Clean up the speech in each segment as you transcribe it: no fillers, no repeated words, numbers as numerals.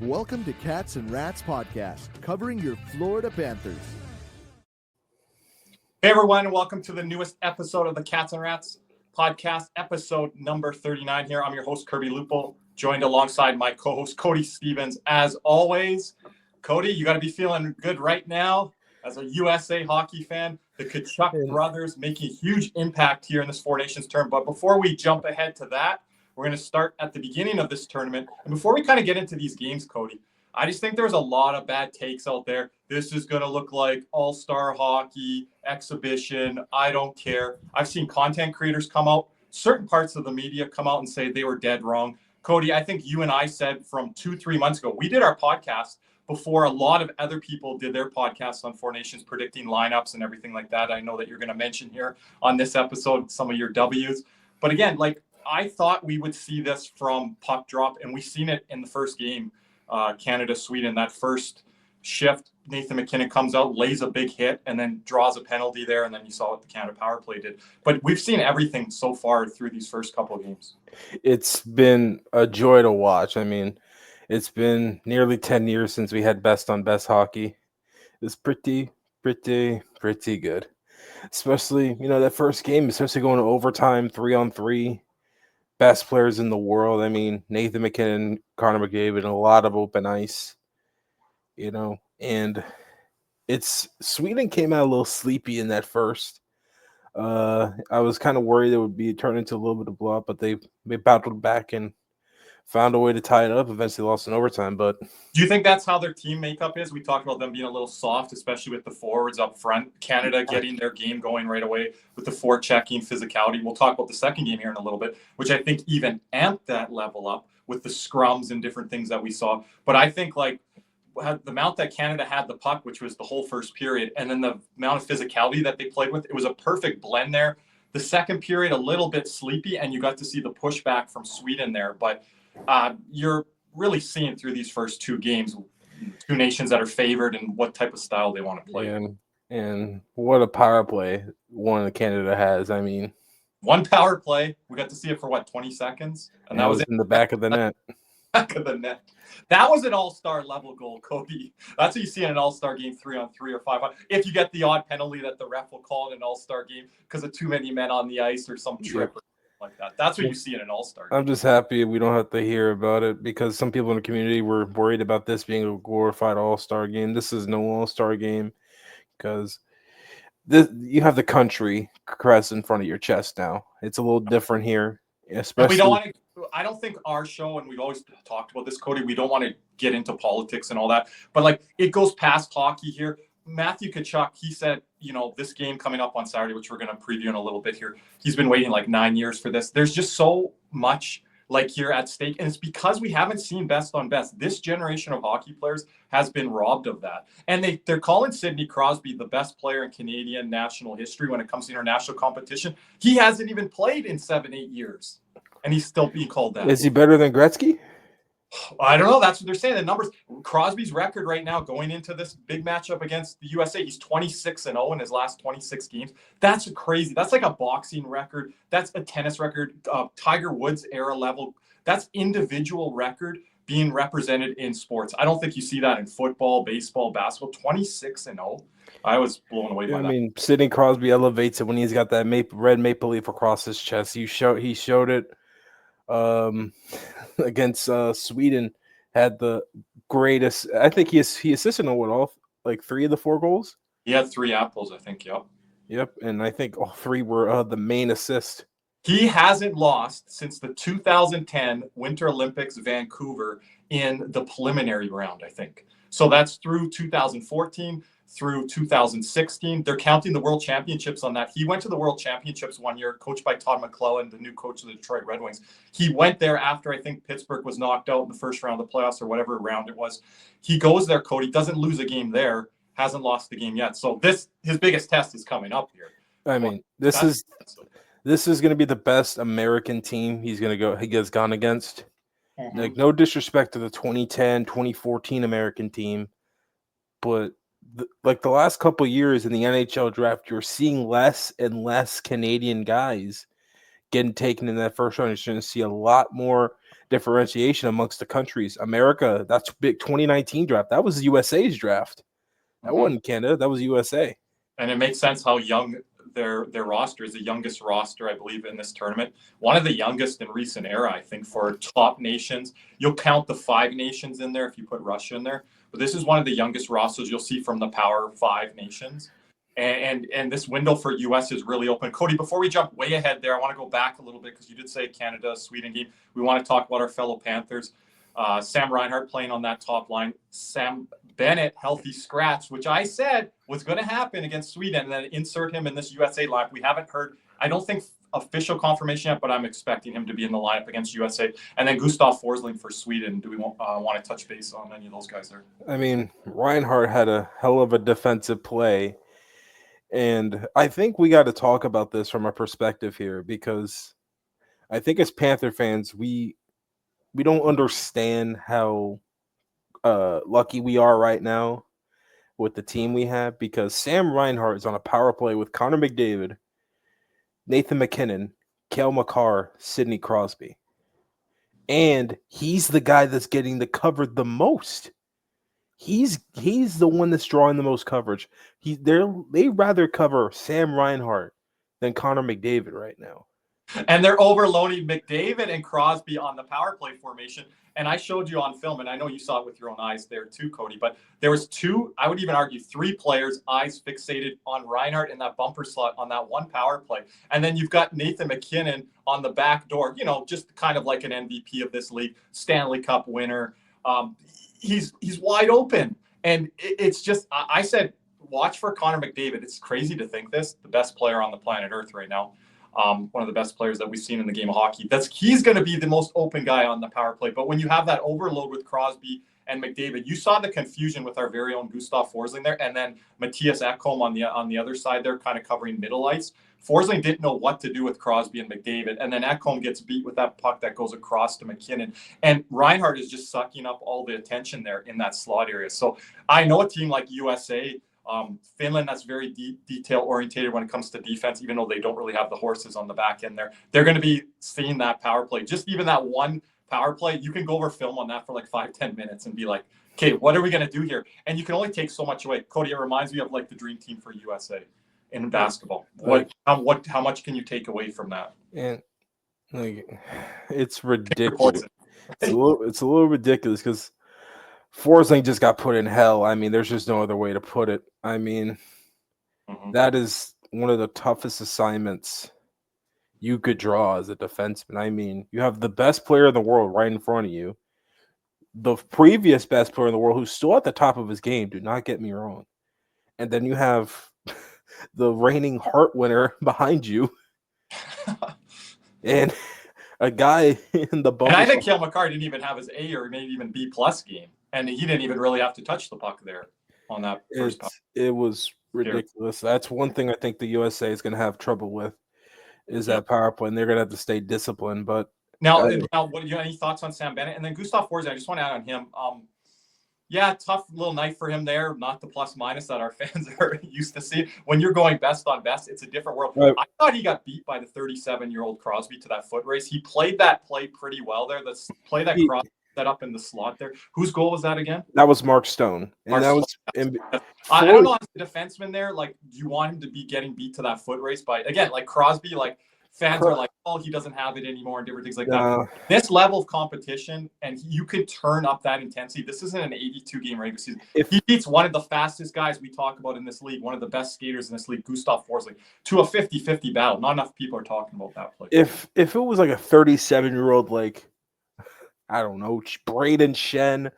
Welcome to Cats and Rats Podcast, covering your Florida Panthers. Hey everyone, and welcome to the newest episode of the Cats and Rats Podcast, episode number 39 here. I'm your host, Kirby Lupo, joined alongside my co-host, Cody Stevens. As always, Cody, you got to be feeling good right now as a USA hockey fan. The Tkachuk brothers making a huge impact here in this Four Nations tournament. But before we jump ahead to that, we're going to start at the beginning of this tournament. And before we kind of get into these games, Cody, I just think there's a lot of bad takes out there. This is going to look like all-star hockey, exhibition. I don't care. I've seen content creators come out, certain parts of the media come out and say they were dead wrong. Cody, I think you and I said from 2-3 months ago, we did our podcast before a lot of other people did their podcasts on Four Nations, predicting lineups and everything like that. I know that you're going to mention here on this episode some of your W's. But again, I thought we would see this from puck drop, and we've seen it in the first game, Canada-Sweden. That first shift, Nathan MacKinnon comes out, lays a big hit, and then draws a penalty there, and then you saw what the Canada power play did. But we've seen everything so far through these first couple of games. It's been a joy to watch. I mean, it's been nearly 10 years since we had best on best hockey. It's pretty good. Especially, that first game, especially going to overtime, 3-on-3. Best players in the world. I mean, Nathan MacKinnon, Connor McDavid, and a lot of open ice, and Sweden came out a little sleepy in that first. I was kind of worried it would be turned into a little bit of blow up, but they battled back and found a way to tie it up. Eventually lost in overtime. But do you think that's how their team makeup is? We talked about them being a little soft, especially with the forwards up front. Canada getting their game going right away with the forechecking, physicality. We'll talk about the second game here in a little bit, which I think even amped that level up with the scrums and different things that we saw. But I think the amount that Canada had the puck, which was the whole first period, and then the amount of physicality that they played with, it was a perfect blend there. The second period, a little bit sleepy, and you got to see the pushback from Sweden there. But you're really seeing through these first two games, two nations that are favored and what type of style they want to play. And what a power play one of Canada has. I mean, one power play, we got to see it for 20 seconds, and that was in the back of the net. Back of the net. That was an all-star level goal, Cody. That's what you see in an all-star game, 3-on-3 or 5-on. If you get the odd penalty that the ref will call in an all-star game because of too many men on the ice or some trip. Yep. Like that. That's what you see in an all-star game. I'm just happy we don't have to hear about it because some people in the community were worried about this being a glorified all-star game. This is no all-star game because you have the country crest in front of your chest now. It's a little different here, especially. I don't think our show, and we've always talked about this, Cody, we don't want to get into politics and all that, but it goes past hockey here. Matthew Tkachuk, he said, this game coming up on Saturday, which we're going to preview in a little bit here, he's been waiting 9 years for this. There's just so much here at stake, and it's because we haven't seen best on best. This generation of hockey players has been robbed of that, and they're calling Sidney Crosby the best player in Canadian national history when it comes to international competition. He hasn't even played in 7-8 years, and he's still being called that. Is he better than Gretzky? I don't know. That's what they're saying. The numbers, Crosby's record right now going into this big matchup against the USA, he's 26-0 in his last 26 games. That's crazy. That's like a boxing record. That's a tennis record. Tiger Woods era level. That's individual record being represented in sports. I don't think you see that in football, baseball, basketball. 26-0. I was blown away by that. I mean, Sidney Crosby elevates it when he's got that red maple leaf across his chest. He showed it. Against Sweden, had the greatest. I think he assisted on all 3 of the 4 goals. He had 3 apples, I think. Yep, and I think all 3 were the main assist. He hasn't lost since the 2010 Winter Olympics Vancouver in the preliminary round, I think. So that's through 2014 through 2016. They're counting the World Championships on that. He went to the World Championships one year, coached by Todd McClellan, the new coach of the Detroit Red Wings. He went there after, I think, Pittsburgh was knocked out in the first round of the playoffs or whatever round it was. He goes there, Cody, doesn't lose a game there, hasn't lost the game yet. So his biggest test is coming up here. I mean, this is going to be the best American team he has gone against. Mm-hmm. No disrespect to the 2010, 2014 American team, but the last couple of years in the NHL draft, you're seeing less and less Canadian guys getting taken in that first round. You're going to see a lot more differentiation amongst the countries. America, that's big 2019 draft. That was USA's draft. That wasn't Canada. That was USA. And it makes sense how young their roster is. The youngest roster, I believe, in this tournament. One of the youngest in recent era, I think, for top nations. You'll count the 5 nations in there if you put Russia in there. But this is one of the youngest rosters you'll see from the Power 5 nations. And this window for US is really open. Cody, before we jump way ahead there, I want to go back a little bit because you did say Canada, Sweden game. We want to talk about our fellow Panthers. Sam Reinhart playing on that top line. Sam Bennett, healthy scratch, which I said was going to happen against Sweden, and then insert him in this USA lineup. We haven't heard, I don't think official confirmation yet, but I'm expecting him to be in the lineup against USA. And then Gustav Forsling for Sweden. Do we want to touch base on any of those guys there? I mean, Reinhart had a hell of a defensive play. And I think we got to talk about this from a perspective here, because I think as Panther fans, we don't understand how lucky we are right now with the team we have, because Sam Reinhart is on a power play with Connor McDavid, Nathan McKinnon, Cale Makar, Sidney Crosby. And he's the guy that's getting the covered the most. He's the one that's drawing the most coverage. They rather cover Sam Reinhart than Connor McDavid right now. And they're overloading McDavid and Crosby on the power play formation. And I showed you on film, and I know you saw it with your own eyes there too, Cody, but there was 2, I would even argue 3 players, eyes fixated on Reinhart in that bumper slot on that one power play. And then you've got Nathan McKinnon on the back door, just kind of like an MVP of this league, Stanley Cup winner. He's wide open. And it's just, I said, watch for Connor McDavid. It's crazy to think this, the best player on the planet Earth right now. One of the best players that we've seen in the game of hockey. He's going to be the most open guy on the power play. But when you have that overload with Crosby and McDavid, you saw the confusion with our very own Gustav Forsling there, and then Matthias Ekholm on the other side there, kind of covering middle ice. Forsling didn't know what to do with Crosby and McDavid, and then Ekholm gets beat with that puck that goes across to McKinnon. And Reinhart is just sucking up all the attention there in that slot area. So I know a team like USA, Finland, that's very detail orientated when it comes to defense, even though they don't really have the horses on the back end there. They're going to be seeing that power play. Just even that one power play, you can go over film on that for like 5-10 minutes and be like, okay, what are we going to do here? And you can only take so much away. Cody, it reminds me of like the dream team for USA in basketball. How much can you take away from that? And like, it's ridiculous. It's a little ridiculous because Forsling just got put in hell. I mean, there's just no other way to put it. I mean, that is one of the toughest assignments you could draw as a defenseman. I mean, you have the best player in the world right in front of you. The previous best player in the world who's still at the top of his game, do not get me wrong. And then you have the reigning Hart winner behind you. And a guy in the bubble. And I think Cale Makar didn't even have his A or maybe even B+ game. And he didn't even really have to touch the puck there on that first puck. It was ridiculous. That's one thing I think the USA is going to have trouble with is that power play, and they're going to have to stay disciplined. But now, what do you have any thoughts on Sam Bennett? And then Gustav Forsling, I just want to add on him. Tough little night for him there. Not the plus minus that our fans are used to see. When you're going best on best, it's a different world. Right. I thought he got beat by the 37-year-old Crosby to that foot race. He played that play pretty well there. Let's play that Crosby set up in the slot there. Whose goal was that again? That was Mark Stone. And that was I don't know, as a defenseman there, like, do you want him to be getting beat to that foot race by, again, like Crosby, like fans are like, oh, he doesn't have it anymore and different things like that. This level of competition, and you could turn up that intensity. This isn't an 82-game regular season. If he beats one of the fastest guys we talk about in this league, one of the best skaters in this league, Gustav Forsling, to a 50-50 battle, not enough people are talking about that play. If it was like a 37-year-old, like, I don't know, Braden Shen,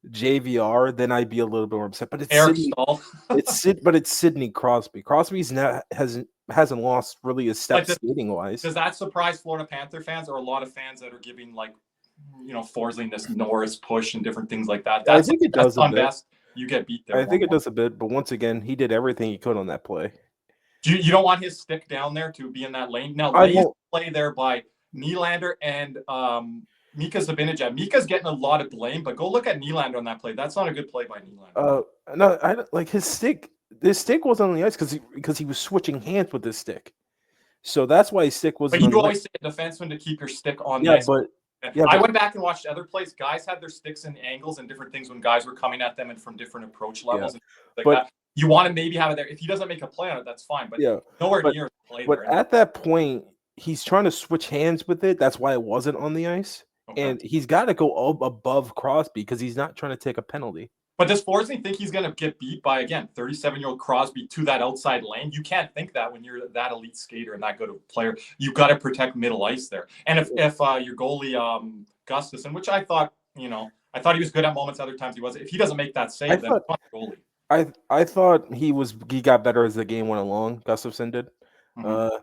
JVR, then I'd be a little bit more upset. But it's Eric Sidney, Stahl. it's Sidney Crosby. Crosby's hasn't lost really a step skating wise. Does that surprise Florida Panther fans or a lot of fans that are giving Forsling this Norris push and different things like that? I think it does a bit. Best, you get beat there. I think it does a bit, but once again, he did everything he could on that play. You don't want his stick down there to be in that lane. Now, Lay's play there by Nylander and Mika Zibanejad. Mika's getting a lot of blame, but go look at Nylander on that play. That's not a good play by Nylander. No, I like his stick. This stick was on the ice because he was switching hands with this stick. So that's why his stick was. But you always say a defenseman to keep your stick on the ice. Yeah, I went back and watched other plays. Guys had their sticks and angles and different things when guys were coming at them and from different approach levels. Yeah. And like But that. You want to maybe have it there. If he doesn't make a play on it, that's fine. But yeah, nowhere but near the play but there. at that point, he's trying to switch hands with it. That's why it wasn't on the ice. Okay. And he's got to go above Crosby because he's not trying to take a penalty. But does Forsling think he's going to get beat by, again, 37-year-old Crosby to that outside lane? You can't think that when you're that elite skater and that good of a player. You've got to protect middle ice there. And if your goalie, Gustafson, which I thought, I thought he was good at moments, other times he wasn't. If he doesn't make that save, then it's not the goalie. I thought he got better as the game went along. Gustafson did. Mm-hmm.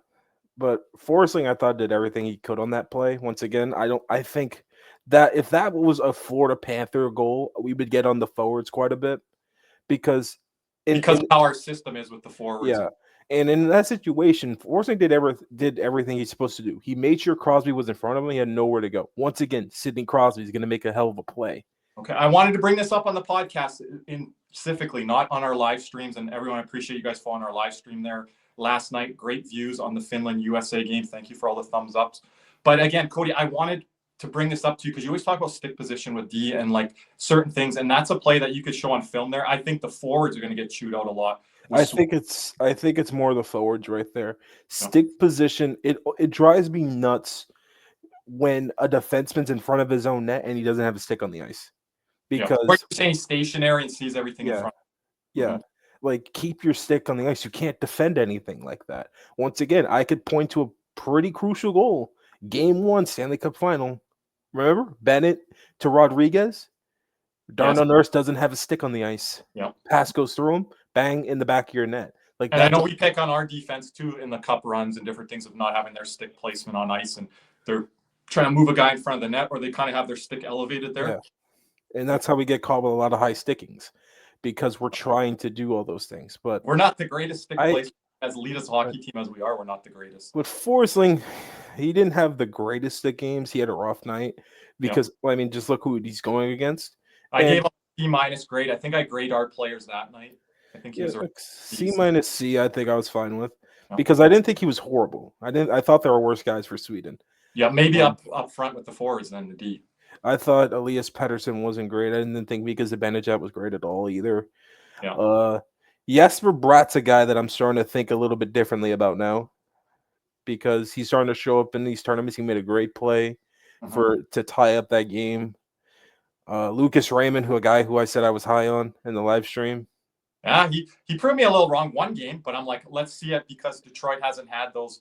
But Forsling, I thought, did everything he could on that play. Once again, I think that if that was a Florida Panther goal, we would get on the forwards quite a bit because of how our system is with the forwards. Yeah, and in that situation, Forsling did everything he's supposed to do. He made sure Crosby was in front of him. He had nowhere to go. Once again, Sidney Crosby is going to make a hell of a play. Okay, I wanted to bring this up on the podcast specifically, not on our live streams. And everyone, I appreciate you guys following our live stream there last night. Great views on the Finland-USA game. Thank you for all the thumbs ups. But again, Cody, I wanted to bring this up to you because you always talk about stick position with D and like certain things, and that's a play that you could show on film there. I think the forwards are going to get chewed out a lot. I think it's more the forwards right there. Stick position, it drives me nuts when a defenseman's in front of his own net and he doesn't have a stick on the ice. Because you're saying stationary and sees everything in front. Yeah. Mm-hmm. Like, keep your stick on the ice. You can't defend anything like that. Once again, I could point to a pretty crucial goal. Game 1, Stanley Cup final. Remember? Bennett to Rodriguez. Darnell Nurse doesn't have a stick on the ice. Yeah. Pass goes through him. Bang, in the back of your net. And I know we pick on our defense, too, in the cup runs and different things of not having their stick placement on ice. And they're trying to move a guy in front of the net, or they kind of have their stick elevated there. Yeah. And that's how we get caught with a lot of high stickings, because we're trying to do all those things. But we're not the greatest stick placement. As elitist hockey team as we are, we're not the greatest. With Forsling, he didn't have the greatest stick games. He had a rough night because, just look who he's going against. I gave him a C- grade. I think I grade our players that night. I think he was a C-C. I think I was fine with because I didn't think he was horrible. I thought there were worse guys for Sweden. Yeah, maybe up front with the forwards than the D. I thought Elias Pettersson wasn't great. I didn't think Mika Zibanejad was great at all either. Yeah. Jesper Bratt's a guy that I'm starting to think a little bit differently about because he's starting to show up in these tournaments. He made a great play to tie up that game. Lucas Raymond, a guy who I said I was high on in the live stream. Yeah, he proved me a little wrong one game, but I'm like, let's see it because Detroit hasn't had those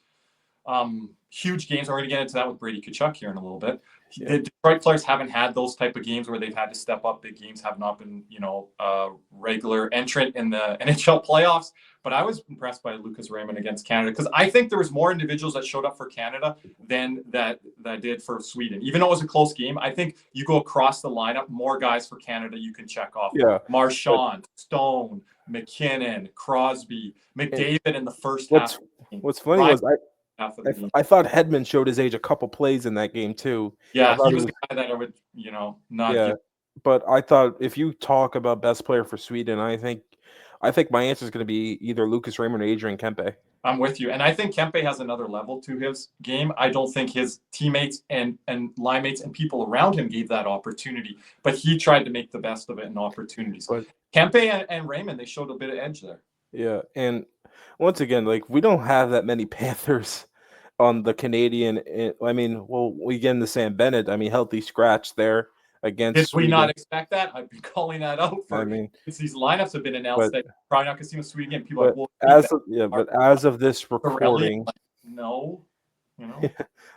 huge games. We're going to get into that with Brady Tkachuk here in a little bit. The Detroit players haven't had those type of games where they've had to step up. Big games have not been, regular entrant in the NHL playoffs. But I was impressed by Lucas Raymond against Canada because I think there was more individuals that showed up for Canada than that did for Sweden. Even though it was a close game, I think you go across the lineup, more guys for Canada you can check off. Yeah, Marchand, Stone, McKinnon, Crosby, McDavid in the first half. What's funny was I thought Hedman showed his age a couple plays in that game too. Yeah, he was the guy that I would, not. Yeah, but I thought if you talk about best player for Sweden, I think my answer is going to be either Lucas Raymond or Adrian Kempe. I'm with you, and I think Kempe has another level to his game. I don't think his teammates and line mates and people around him gave that opportunity, but he tried to make the best of it in opportunities. But Kempe and Raymond, they showed a bit of edge there. Yeah, and once again, we don't have that many Panthers on the Canadian. We get into Sam Bennett. healthy scratch there against. Did we not expect that? I've been calling that out for. Since these lineups have been announced, that probably not going to see him Sweden again. People as of this recording, no,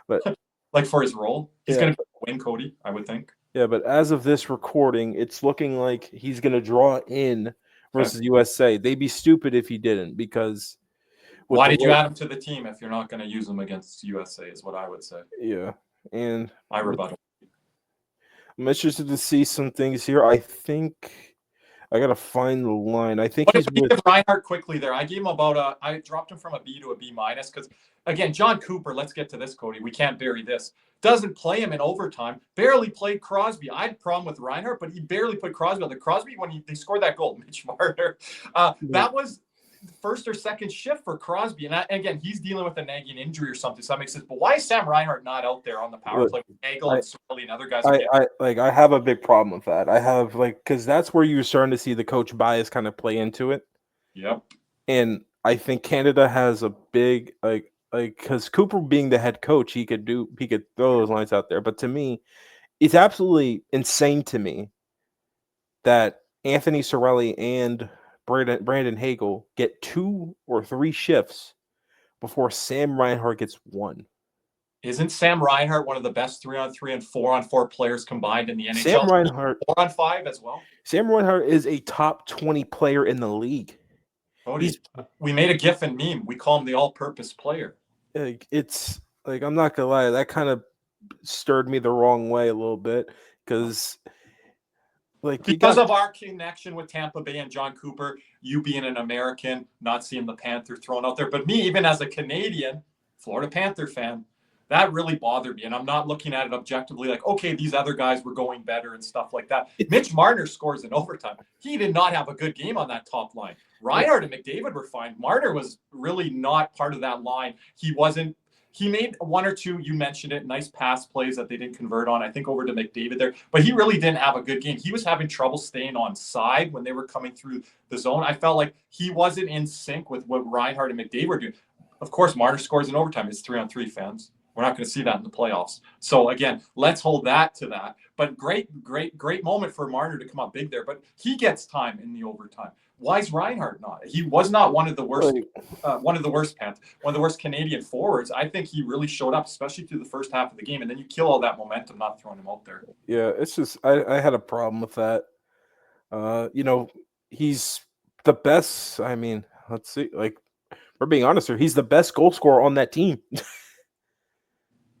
but for his role, he's going to win Cody, I would think. Yeah, but as of this recording, it's looking like he's going to draw in versus USA. They'd be stupid if he didn't because. Why did you add him to the team if you're not going to use him against USA is what I would say. Yeah, and I rebuttal. I'm interested to see some things here. I think I got to find the line. I think he's with Reinhart quickly there. I gave him I dropped him from a B to a B- because, again, John Cooper, let's get to this, Cody. We can't bury this. Doesn't play him in overtime. Barely played Crosby. I had a problem with Reinhart, but he barely put Crosby on the Crosby when they scored that goal. Mitch Marner. That was first or second shift for Crosby. And again, he's dealing with a nagging injury or something, so that makes sense. But why is Sam Reinhart not out there on the power play with Hagel and Sorelli and other guys? I have a big problem with that. I have because that's where you're starting to see the coach bias kind of play into it. Yep. And I think Canada has a big because Cooper being the head coach, he could throw those lines out there. But to me, it's absolutely insane to me that Anthony Sorelli and Brandon Hagel get 2 or 3 shifts before Sam Reinhart gets 1. Isn't Sam Reinhart one of the best 3-on-3 and 4-on-4 players combined in the NHL? Sam Reinhart 4-on-5 as well. Sam Reinhart is a top 20 player in the league. Cody, we made a GIF and meme. We call him the all-purpose player. It's I'm not gonna lie, that kind of stirred me the wrong way a little bit because of our connection with Tampa Bay and John Cooper, you being an American, not seeing the Panther thrown out there. But me, even as a Canadian, Florida Panther fan, that really bothered me. And I'm not looking at it objectively like, okay, these other guys were going better and stuff like that. Mitch Marner scores in overtime. He did not have a good game on that top line. Reinhart and McDavid were fine. Marner was really not part of that line. He made 1 or 2, you mentioned it, nice pass plays that they didn't convert on, I think over to McDavid there. But he really didn't have a good game. He was having trouble staying on side when they were coming through the zone. I felt like he wasn't in sync with what Reinhart and McDavid were doing. Of course, Marner scores in overtime. It's 3-on-3, fans. We're not going to see that in the playoffs. So, again, let's hold that to that. But great moment for Marner to come up big there. But he gets time in the overtime. Why is Reinhart not? He was not one of the worst Canadian forwards. I think he really showed up, especially through the first half of the game. And then you kill all that momentum not throwing him out there. Yeah, it's just I had a problem with that. He's the best. I mean, let's see. We're being honest here. He's the best goal scorer on that team.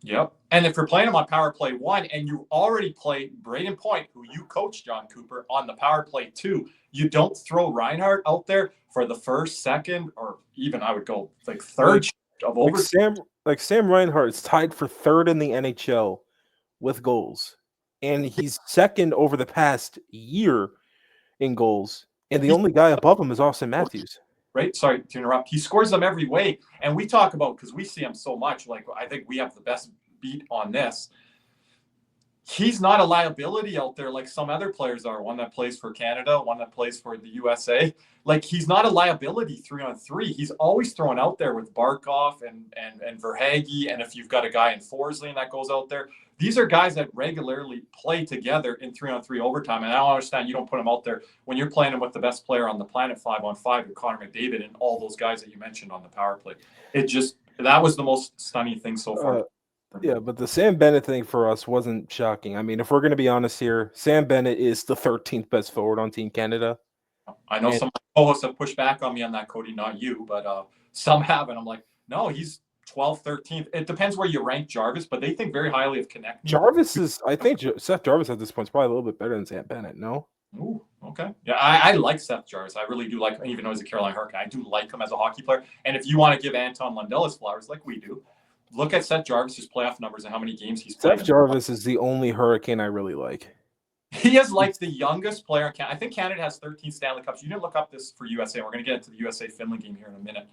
Yep. And if you're playing him on power play 1 and you already played Braden Point, who you coached, John Cooper, on the power play 2, you don't throw Reinhart out there for the first, second, or even I would go third of overtime. Sam Reinhart is tied for 3rd in the NHL with goals. And he's 2nd over the past year in goals. And the only guy above him is Austin Matthews. Right? Sorry to interrupt. He scores them every way. And we talk about, because we see him so much, I think we have the best beat on this. He's not a liability out there like some other players are. One that plays for Canada, one that plays for the USA. He's not a liability 3-on-3. He's always thrown out there with Barkov and Verhaeghe. And if you've got a guy in Forsling that goes out there, these are guys that regularly play together in 3-on-3 overtime. And I don't understand you don't put them out there when you're playing them with the best player on the planet 5-on-5 with Connor McDavid and all those guys that you mentioned on the power play. That was the most stunning thing so far. Yeah, but the Sam Bennett thing for us wasn't shocking. I mean, if we're going to be honest here, Sam Bennett is the 13th best forward on Team Canada. I know some co-hosts have pushed back on me on that, Cody, not you, but some have. And I'm like, no, he's 12th, 13th. It depends where you rank Jarvis, but they think very highly of connecting. I think Seth Jarvis at this point is probably a little bit better than Sam Bennett, no? Ooh, okay. Yeah, I like Seth Jarvis. I really do like him, even though he's a Carolina Hurricane. I do like him as a hockey player. And if you want to give Anton Lundell his flowers like we do, look at Seth Jarvis' playoff numbers and how many games he's played. Seth Jarvis is the only Hurricane I really like. He is the youngest player. I think Canada has 13 Stanley Cups. You didn't look up this for USA. We're going to get into the USA-Finland game here in a minute.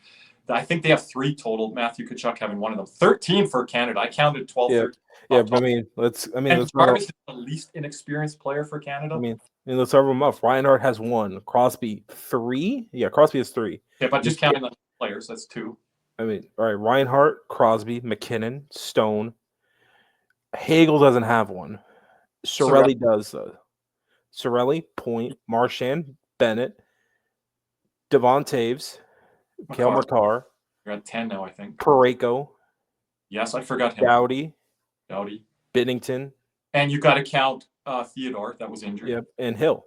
I think they have 3 total. Matthew Tkachuk having one of them. 13 for Canada. I counted 12. Yeah, 13. Yeah, but let's Jarvis is the least inexperienced player for Canada. Let's have them up. Reinhart has 1. Crosby 3. Yeah, Crosby has 3. Yeah, but just counting the players, that's 2. All right, Reinhart, Crosby, McKinnon, Stone. Hagel doesn't have 1. Sorelli does, though. Sorelli, Point, Marchand, Bennett, Devon Taves, Cale Makar. You're at 10 now, I think. Parayko. Yes, I forgot him. Dowdy. Binnington. And you got to count Theodore, that was injured. Yep, and Hill.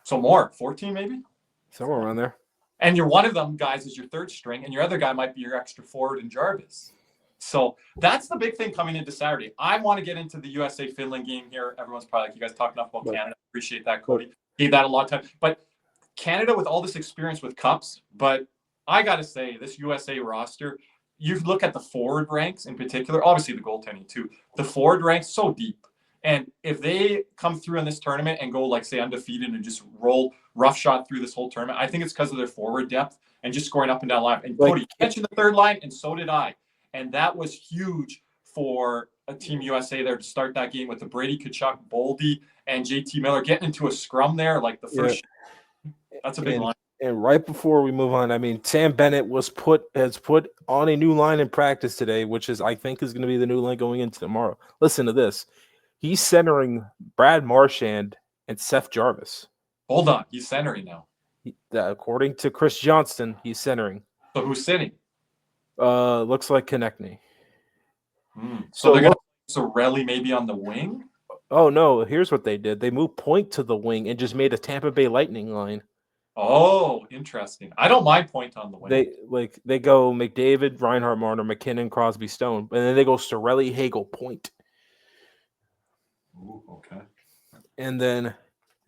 So more, 14 maybe? Somewhere around there. And you're one of them guys is your 3rd string, and your other guy might be your extra forward in Jarvis. So that's the big thing coming into Saturday. I want to get into the USA-Finland game here. Everyone's probably like, you guys talk enough about Canada. Appreciate that, Cody. Gave that a lot of time. But Canada with all this experience with cups, but I got to say, this USA roster, you look at the forward ranks in particular, obviously the goaltending too, the forward ranks so deep. And if they come through in this tournament and go, say, undefeated and just roll roughshod through this whole tournament, I think it's because of their forward depth and just scoring up and down line. And Like- Cody, you mentioned the third line, and so did I. And that was huge for a Team USA there to start that game with the Brady Tkachuk, Boldy, and JT Miller getting into a scrum there, like the first. That's a big line. And right before we move on, I mean, Sam Bennett has put on a new line in practice today, which I think is going to be the new line going into tomorrow. Listen to this. He's centering Brad Marchand and Seth Jarvis. Hold on. He's centering now. According to Chris Johnston, he's centering. So who's sitting? Looks like Konechny. So they're going to Sorelli maybe on the wing? Oh, no. Here's what they did. They moved Point to the wing and just made a Tampa Bay Lightning line. Oh, interesting. I don't mind Point on the wing. They go McDavid, Reinhart, Marner, McKinnon, Crosby, Stone, and then they go Sorelli, Hagel, Point. Ooh, okay. And then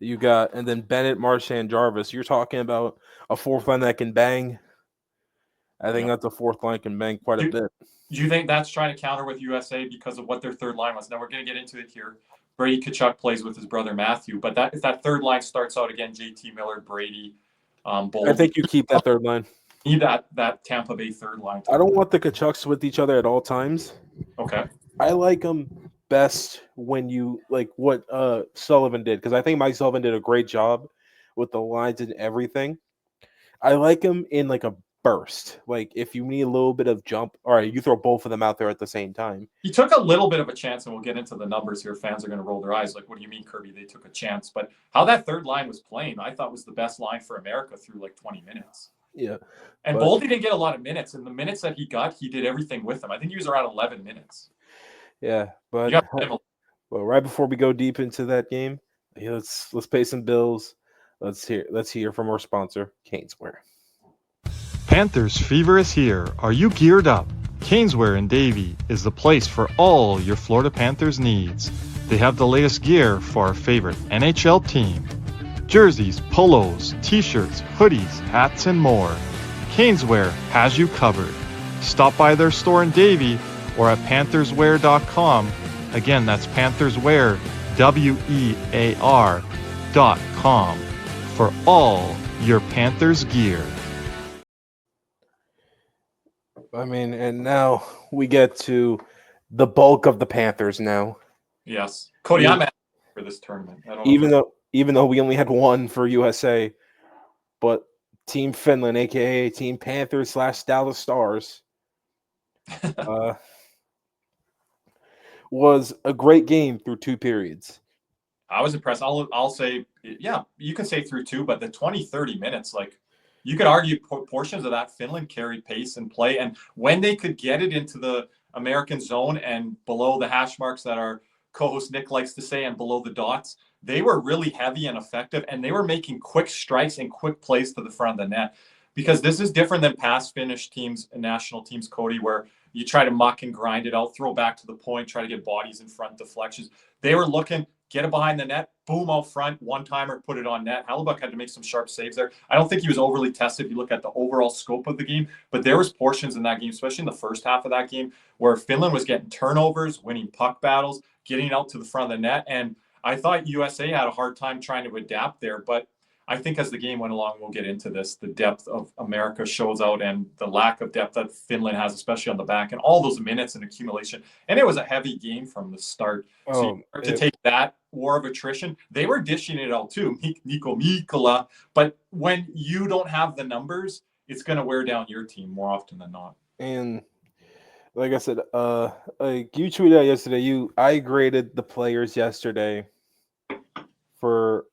Bennett, Marchand, Jarvis. You're talking about a fourth line that can bang. I think that's a fourth line can bang quite a bit. Do you think that's trying to counter with USA because of what their third line was? Now we're going to get into it here. Brady Tkachuk plays with his brother Matthew, but if that third line starts out again, JT Miller, Brady, Boldy, I think you keep that third line. Need that Tampa Bay third line. I don't want the Tkachuks with each other at all times. Okay. I like them best when you like what Sullivan did, because I think Mike Sullivan did a great job with the lines and everything. I like him in like a burst. Like if you need a little bit of jump, all right, you throw both of them out there at the same time. He took a little bit of a chance, and we'll get into the numbers here. Fans are going to roll their eyes like, what do you mean, Kirby? They took a chance. But how that third line was playing, I thought was the best line for America through like 20 minutes. Yeah. And Boldy didn't get a lot of minutes. And the minutes that he got, he did everything with them. I think he was around 11 minutes. Yeah. But well, right before we go deep into that game, let's pay some bills. Let's hear from our sponsor, CanesWear. Panthers fever is here. Are you geared up? CanesWear in Davie is the place for all your Florida Panthers needs. They have the latest gear for our favorite NHL team. Jerseys, polos, t-shirts, hoodies, hats, and more. CanesWear has you covered. Stop by their store in Davie or at pantherswear.com. Again, that's pantherswear, WEAR.com for all your Panthers gear. I mean, and now we get to the bulk of the Panthers now. Yes. Cody, I'm at for this tournament. Even though we only had one for USA, but Team Finland, aka Team Panthers / Dallas Stars, was a great game through two periods. I was impressed. I'll say, yeah, you can say through two, but the 20-30 minutes, like you could argue portions of that Finland carried pace and play. And when they could get it into the American zone and below the hash marks that our co-host Nick likes to say, and below the dots, they were really heavy and effective, and they were making quick strikes and quick plays to the front of the net. Because this is different than past Finnish teams and national teams, Cody, where you try to muck and grind it out, throw back to the point, try to get bodies in front, deflections. They were looking, get it behind the net, boom, out front, one-timer, put it on net. Hellebuyck had to make some sharp saves there. I don't think he was overly tested if you look at the overall scope of the game, but there was portions in that game, especially in the first half of that game, where Finland was getting turnovers, winning puck battles, getting out to the front of the net, and I thought USA had a hard time trying to adapt there, but I think as the game went along, we'll get into this, the depth of America shows out and the lack of depth that Finland has, especially on the back, and all those minutes and accumulation. And it was a heavy game from the start. To take that war of attrition, they were dishing it out too, Nico Mikkola. But when you don't have the numbers, it's going to wear down your team more often than not. And like I said, like you tweeted out yesterday, I graded the players yesterday for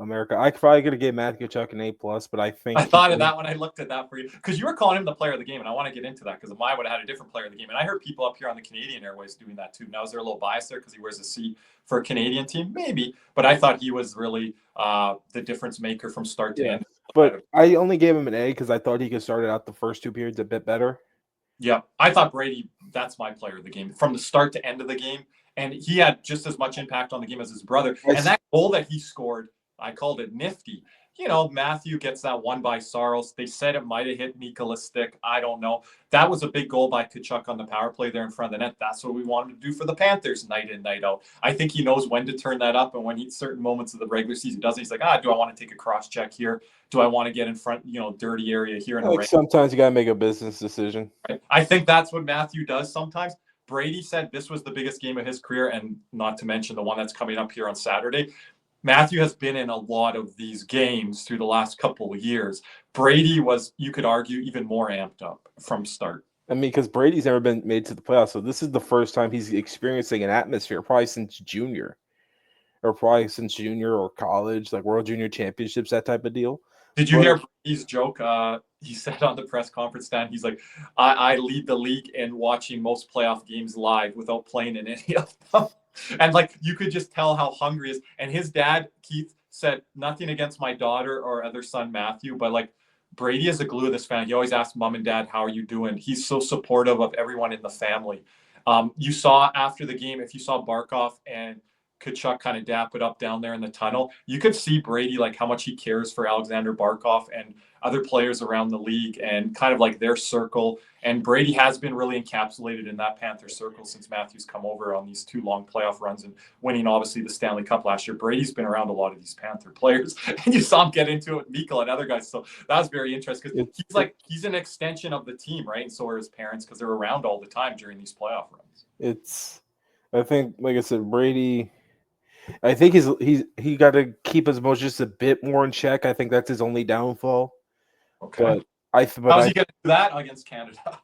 America. I probably could have gave Matthew Tkachuk an A+, but I think I thought of that when I looked at that for you, because you were calling him the player of the game, and I want to get into that because I would have had a different player of the game. And I heard people up here on the Canadian Airways doing that too. Now, is there a little bias there because he wears a C for a Canadian team? Maybe, but I thought he was really the difference maker from start to end. But I only gave him an A because I thought he could start it out the first two periods a bit better. Yeah, I thought Brady, that's my player of the game from the start to end of the game. And he had just as much impact on the game as his brother. And that goal that he scored, I called it nifty. Matthew gets that one by Saros. They said it might have hit Mikola's stick. I don't know. That was a big goal by Tkachuk on the power play there in front of the net. That's what we want him to do for the Panthers night in, night out. I think he knows when to turn that up, and when certain moments of the regular season doesn't, he's like, do I want to take a cross check here? Do I want to get in front, dirty area here? Sometimes you got to make a business decision. Right? I think that's what Matthew does sometimes. Brady said this was the biggest game of his career, and not to mention the one that's coming up here on Saturday. Matthew has been in a lot of these games through the last couple of years. Brady was, you could argue, even more amped up from start. I mean, because Brady's never been made to the playoffs, so this is the first time he's experiencing an atmosphere, probably since junior or college, like World Junior Championships, that type of deal. Did you hear Brady's joke? He said on the press conference stand, he's like, I lead the league in watching most playoff games live without playing in any of them. And you could just tell how hungry he is. And his dad, Keith, said nothing against my daughter or other son, Matthew, but Brady is the glue of this family. He always asks mom and dad, how are you doing? He's so supportive of everyone in the family. You saw after the game, if you saw Barkov and Tkachuk kind of dap it up down there in the tunnel, you could see Brady, how much he cares for Alexander Barkov and other players around the league and kind of their circle. And Brady has been really encapsulated in that Panther circle since Matthew's come over on these 2 long playoff runs and winning, obviously, the Stanley Cup last year. Brady's been around a lot of these Panther players, and you saw him get into it with Mikkola and other guys. So that was very interesting because he's an extension of the team, right? And so are his parents because they're around all the time during these playoff runs. I think, like I said, Brady, I think he got to keep his emotions just a bit more in check. I think that's his only downfall. Okay. But how's he going to do that against Canada?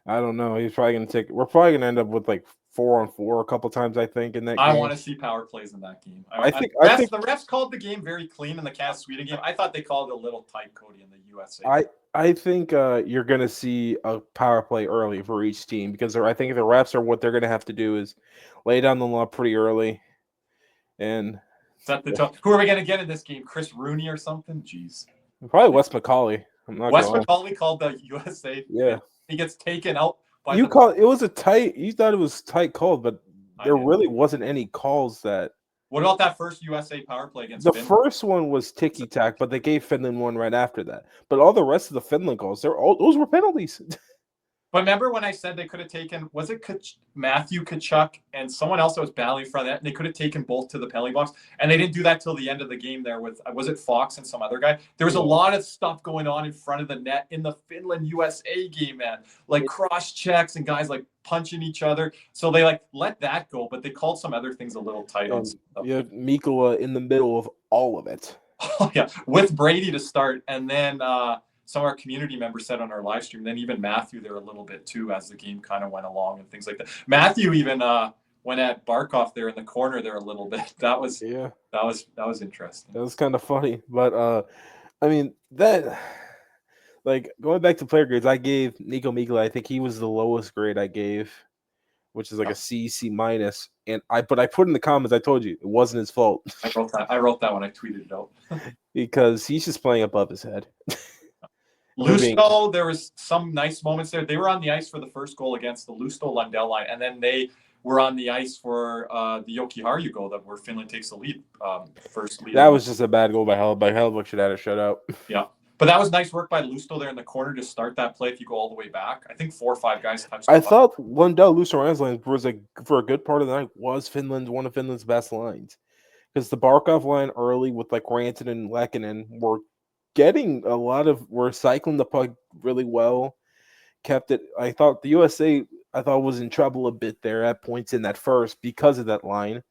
I don't know. He's probably going to we're probably going to end up with 4-on-4 a couple times, I think, in that game. I want to see power plays in that game. I think the refs called the game very clean in the Sweden game. I thought they called it a little tight, Cody, in the USA. I think you're going to see a power play early for each team because I think the refs are what they're going to have to do is lay down the law pretty early. And set the tone. Who are we going to get in this game? Chris Rooney or something? Jeez. Probably Wes McCauley. Wes McCauley called the USA. Yeah. He gets taken out by it was a tight. You thought it was tight call, but there really wasn't any calls that. What about that first USA power play against the Finland? First one was ticky-tack, but they gave Finland one right after that. But all the rest of the Finland calls, those were penalties. But remember when I said they could have taken, was it Matthew Tkachuk and someone else that was battling for that? And they could have taken both to the penalty box. And they didn't do that till the end of the game there with, was it Fox and some other guy? There was a lot of stuff going on in front of the net in the Finland-USA game, man. Cross checks and guys punching each other. So they let that go, but they called some other things a little tight on stuff. You had Mikkola in the middle of all of it. Oh, yeah, with Brady to start. And then some of our community members said on our live stream, then even Matthew there a little bit too as the game kind of went along and things like that. Matthew even went at Barkov there in the corner there a little bit. That was interesting. That was kind of funny. But I mean that going back to player grades, I gave Nico Mikkola, I think he was the lowest grade I gave, which is a C minus. And I put in the comments, I told you it wasn't his fault. I wrote that when I tweeted it out. Because he's just playing above his head. Lusto, there was some nice moments there. They were on the ice for the first goal against the Lusto-Lundell line, and then they were on the ice for the Jokiharju goal where Finland takes the lead. First lead. That was just a bad goal by Hellebuyck. Hellebuyck should have had a shutout. Yeah. But that was nice work by Lusto there in the corner to start that play if you go all the way back. I think 4 or 5 guys touched the I thought Lundell-Lusto line was for a good part of the night was one of Finland's best lines. Because the Barkov line early with Rantanen and Lehkonen were cycling the puck really well, kept it. I thought the USA was in trouble a bit there at points in that first because of that line.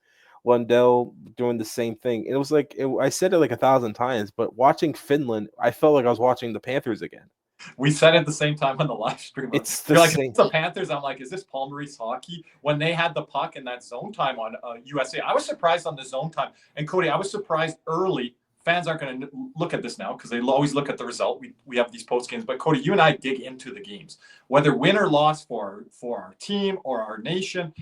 Lundell doing the same thing. It was I said it 1,000 times, but watching Finland, I felt like I was watching the Panthers again. We said it at the same time on the live stream. It's it's the Panthers. I'm like, is this Paul Maurice hockey? When they had the puck in that zone time on USA, I was surprised on the zone time. And Cody, I was surprised early. Fans aren't going to look at this now because they always look at the result. We have these post games, but Cody, you and I dig into the games, whether win or loss for our team or our nation.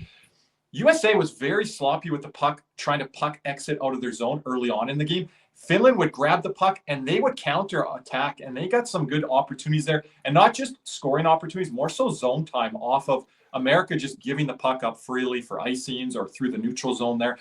USA was very sloppy with the puck, trying to puck exit out of their zone early on in the game. Finland would grab the puck and they would counter attack, and they got some good opportunities there, and not just scoring opportunities, more so zone time off of America just giving the puck up freely for icings or through the neutral zone there.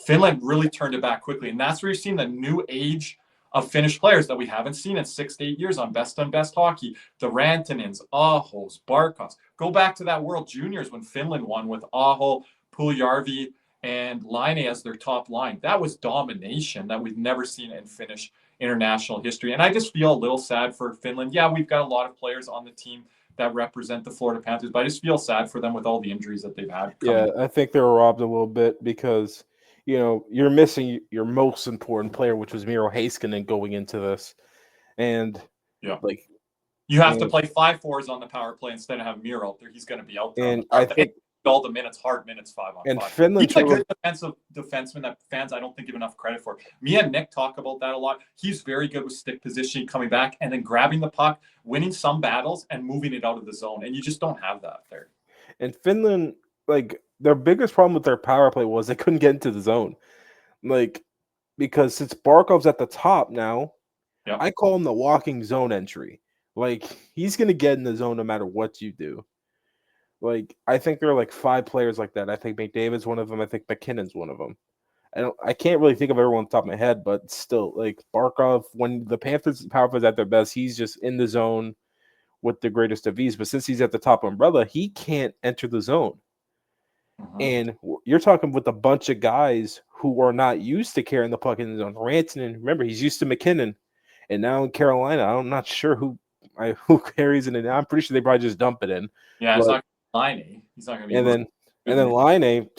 Finland really turned it back quickly, and that's where you're seeing the new age of Finnish players that we haven't seen in 6 to 8 years on Best Hockey. The Rantanens, Ahos, Barkovs. Go back to that World Juniors when Finland won with Aho, Puljärvi, and Laine as their top line. That was domination that we've never seen in Finnish international history. And I just feel a little sad for Finland. Yeah, we've got a lot of players on the team that represent the Florida Panthers, but I just feel sad for them with all the injuries that they've had. Yeah, I think they were robbed a little bit because – you're missing your most important player, which was Miro Heiskanen going into this. And you have to play 5-4s on the power play instead of have Miro there. He's going to be out there. And I think all the minutes, hard minutes, 5-on-5. And Finland, he's a good defenseman that fans I don't think give enough credit for. Me and Nick talk about that a lot. He's very good with stick positioning, coming back and then grabbing the puck, winning some battles, and moving it out of the zone. And you just don't have that there. And Finland, their biggest problem with their power play was they couldn't get into the zone. Because since Barkov's at the top now, I call him the walking zone entry. He's going to get in the zone no matter what you do. I think there are 5 players like that. I think McDavid's one of them. I think McKinnon's one of them. I can't really think of everyone on the top of my head, but still, Barkov, when the Panthers power play is at their best, he's just in the zone with the greatest of ease. But since he's at the top umbrella, he can't enter the zone. And you're talking with a bunch of guys who are not used to carrying the puck in the zone. Rantanen, remember, he's used to McKinnon. And now in Carolina, I'm not sure who carries it in. I'm pretty sure they probably just dump it in. Yeah, it's not Laine. He's not going to be. And then Laine.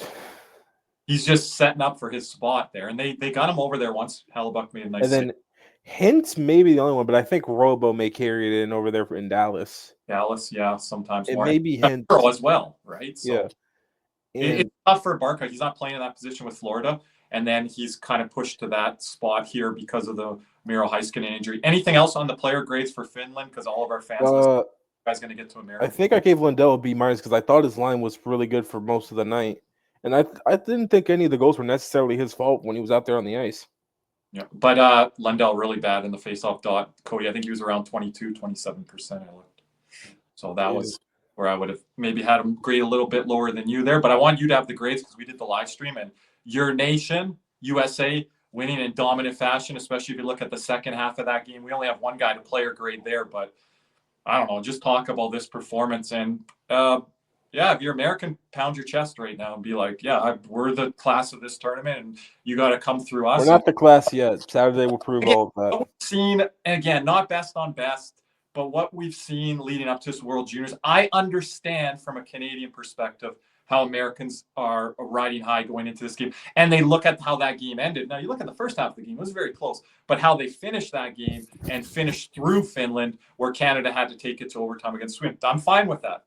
He's just setting up for his spot there. And they got him over there once. Hellebuck made a nice. And then Hintz may be the only one, but I think Robo may carry it in over there in Dallas. Dallas, yeah, sometimes it more. May be Hintz as well, right? So. Yeah. It's tough for Barkov. He's not playing in that position with Florida, and then he's kind of pushed to that spot here because of the Miro Heiskanen injury. Anything else on the player grades for Finland? Because all of our fans guys going to get to America. I think I gave Lindell a B- because I thought his line was really good for most of the night, and I didn't think any of the goals were necessarily his fault when he was out there on the ice. Yeah, but Lindell really bad in the faceoff dot. Cody, I think he was around 27%. I looked, so that was where I would have maybe had him grade a little bit lower than you there. But I want you to have the grades because we did the live stream and your nation, USA, winning in dominant fashion, especially if you look at the second half of that game. We only have one guy to player grade there, but I don't know, just talk about this performance. And if you're American, pound your chest right now and be like, we're the class of this tournament and you got to come through us. We're not the class yet. Saturday will prove all of that. Seen, again, not best on best, but what we've seen leading up to this World Juniors, I understand from a Canadian perspective how Americans are riding high going into this game. And they look at how that game ended. Now, you look at the first half of the game, it was very close. But how they finished that game and finished through Finland, where Canada had to take it to overtime against Sweden. I'm fine with that.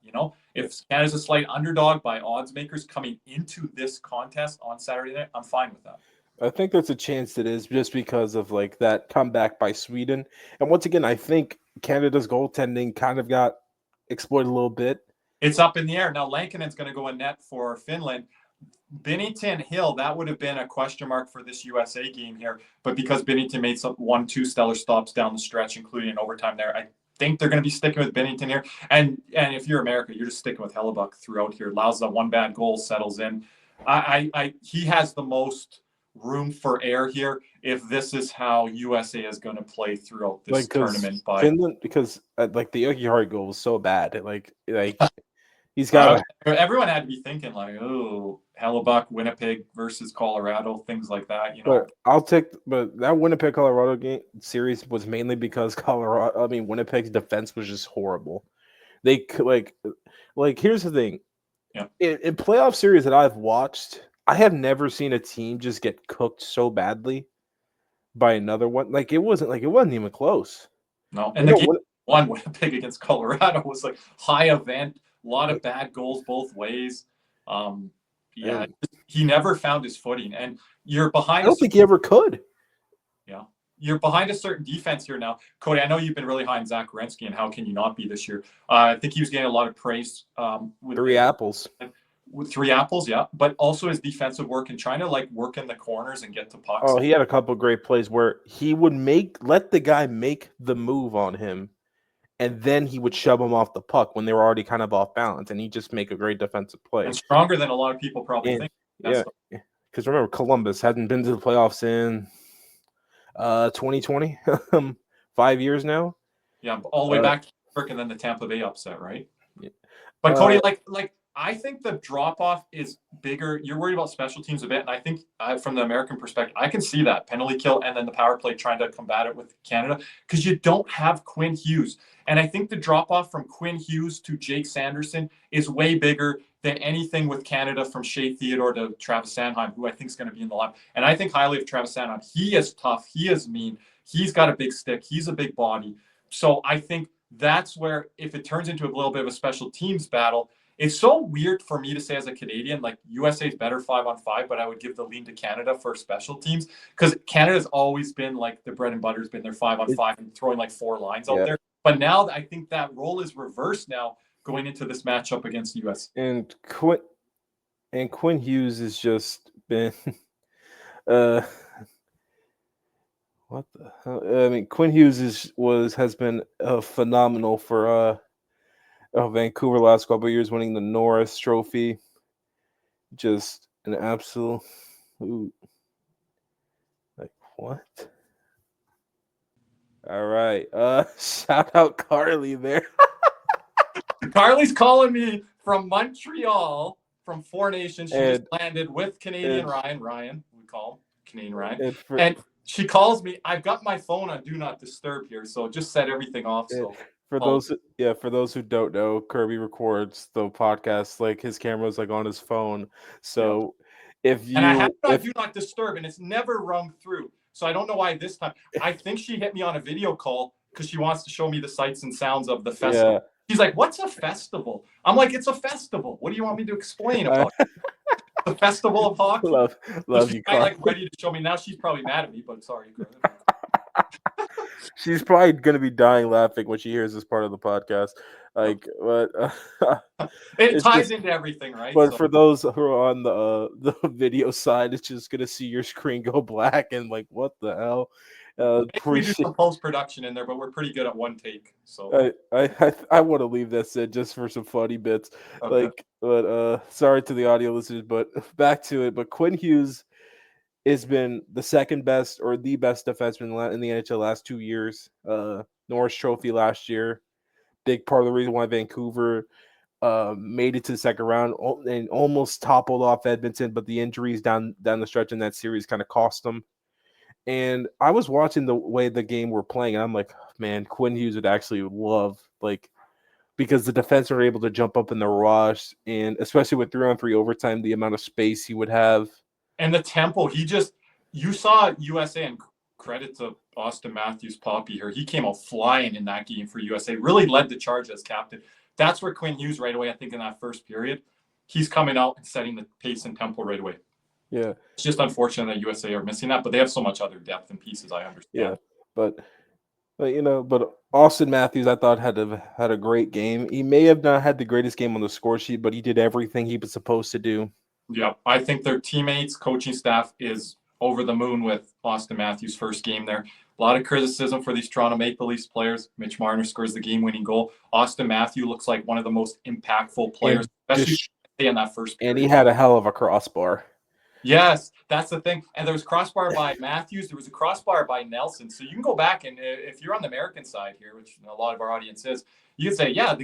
If Canada's a slight underdog by odds makers coming into this contest on Saturday night, I'm fine with that. I think there's a chance it is just because of that comeback by Sweden. And once again, I think Canada's goaltending kind of got exploited a little bit. It's up in the air. Now, Lankinen's going to go in net for Finland. Binnington Hill, that would have been a question mark for this USA game here. But because Binnington made 1-2 stellar stops down the stretch, including an overtime there, I think they're going to be sticking with Binnington here. And if you're America, you're just sticking with Hellebuck throughout here. Allows that one bad goal, settles in. He has the most room for error here if this is how USA is going to play throughout this tournament. By Finland, because the Jokiharju goal was so bad. He's got everyone had to be thinking Hellebuck, Winnipeg versus Colorado, things like that. But that Winnipeg Colorado game series was mainly because Winnipeg's defense was just horrible. They here's the thing. Yeah. In playoff series that I've watched, I have never seen a team just get cooked so badly by another one. It wasn't even close. No, and the game one Winnipeg against Colorado was high event, a lot of bad goals both ways. He never found his footing, and you're behind. I don't think he ever could. Yeah, you're behind a certain defense here now, Cody. I know you've been really high on Zach Werenski, and how can you not be this year? I think he was getting a lot of praise with 3 apples. With 3 apples, yeah, but also his defensive work and trying to work in the corners and get to pucks. Oh, he had a couple of great plays where he would let the guy make the move on him, and then he would shove him off the puck when they were already kind of off balance, and he'd just make a great defensive play. And stronger than a lot of people probably think. Because remember, Columbus hadn't been to the playoffs in 2020, 5 years now. Yeah, all the way back to Kirk and then the Tampa Bay upset, right? Yeah. But Cody, like I think the drop off is bigger. You're worried about special teams a bit, and I think from the American perspective, I can see that penalty kill and then the power play trying to combat it with Canada because you don't have Quinn Hughes, and I think the drop off from Quinn Hughes to Jake Sanderson is way bigger than anything with Canada from Shea Theodore to Travis Sanheim, who I think is going to be in the line. And I think highly of Travis Sanheim. He is tough. He is mean. He's got a big stick. He's a big body. So I think that's where if it turns into a little bit of a special teams battle. It's so weird for me to say as a Canadian, like USA is better 5-on-5, but I would give the lean to Canada for special teams because Canada's always been like the bread and butter has been their 5-on-5 and throwing like 4 lines out there. But now I think that role is reversed now going into this matchup against the US. And Quinn Hughes has just been what the hell? I mean, Quinn Hughes has been phenomenal for Vancouver last couple of years, winning the Norris Trophy. Just an absolute like what? All right, shout out Carly there. Carly's calling me from Montreal, from Four Nations. She just landed with Canadian Ryan. We call him Canadian Ryan. And she calls me. I've got my phone on Do Not Disturb here, so just set everything off. So for those who don't know, Kirby records the podcast like his camera's like on his phone. So if you and I have Do Not Disturb, and it's never rung through. So I don't know why this time. I think she hit me on a video call because she wants to show me the sights and sounds of the festival. Yeah. She's like, "What's a festival?" I'm like, "It's a festival. What do you want me to explain about it?" The festival of hockey. Love so you, Carly. Like ready to show me now. She's probably mad at me, but sorry. She's probably gonna be dying laughing when she hears this part of the podcast. Like, but it ties into everything, right? But for those who are on the video side, it's just gonna see your screen go black and like, what the hell? We do some post production in there, but we're pretty good at one take. So I want to leave this in just for some funny bits. Okay. But sorry to the audio listeners, but back to it. But Quinn Hughes has been the second best or the best defenseman in the NHL last 2 years. Norris Trophy last year. Big part of the reason why Vancouver made it to the second round and almost toppled off Edmonton, but the injuries down the stretch in that series kind of cost them. And I was watching the way the game we're playing, and I'm like, man, Quinn Hughes would actually love, like, because the defense are able to jump up in the rush, and especially with 3-on-3 overtime, the amount of space he would have. And the tempo, you saw USA, and credit to Austin Matthews, Poppy here. He came out flying in that game for USA, really led the charge as captain. That's where Quinn Hughes right away, I think in that first period, he's coming out and setting the pace and tempo right away. Yeah. It's just unfortunate that USA are missing that, but they have so much other depth and pieces, I understand. Yeah, but Austin Matthews, I thought had a great game. He may have not had the greatest game on the score sheet, but he did everything he was supposed to do. Yeah, I think their teammates, coaching staff is over the moon with Austin Matthews' first game there. A lot of criticism for these Toronto Maple Leafs players. Mitch Marner scores the game-winning goal. Austin Matthews looks like one of the most impactful players, especially in that first period. And he had a hell of a crossbar. Yes, that's the thing. And there was crossbar by Matthews. There was a crossbar by Nelson. So you can go back and if you're on the American side here, which a lot of our audience is, you can say, yeah,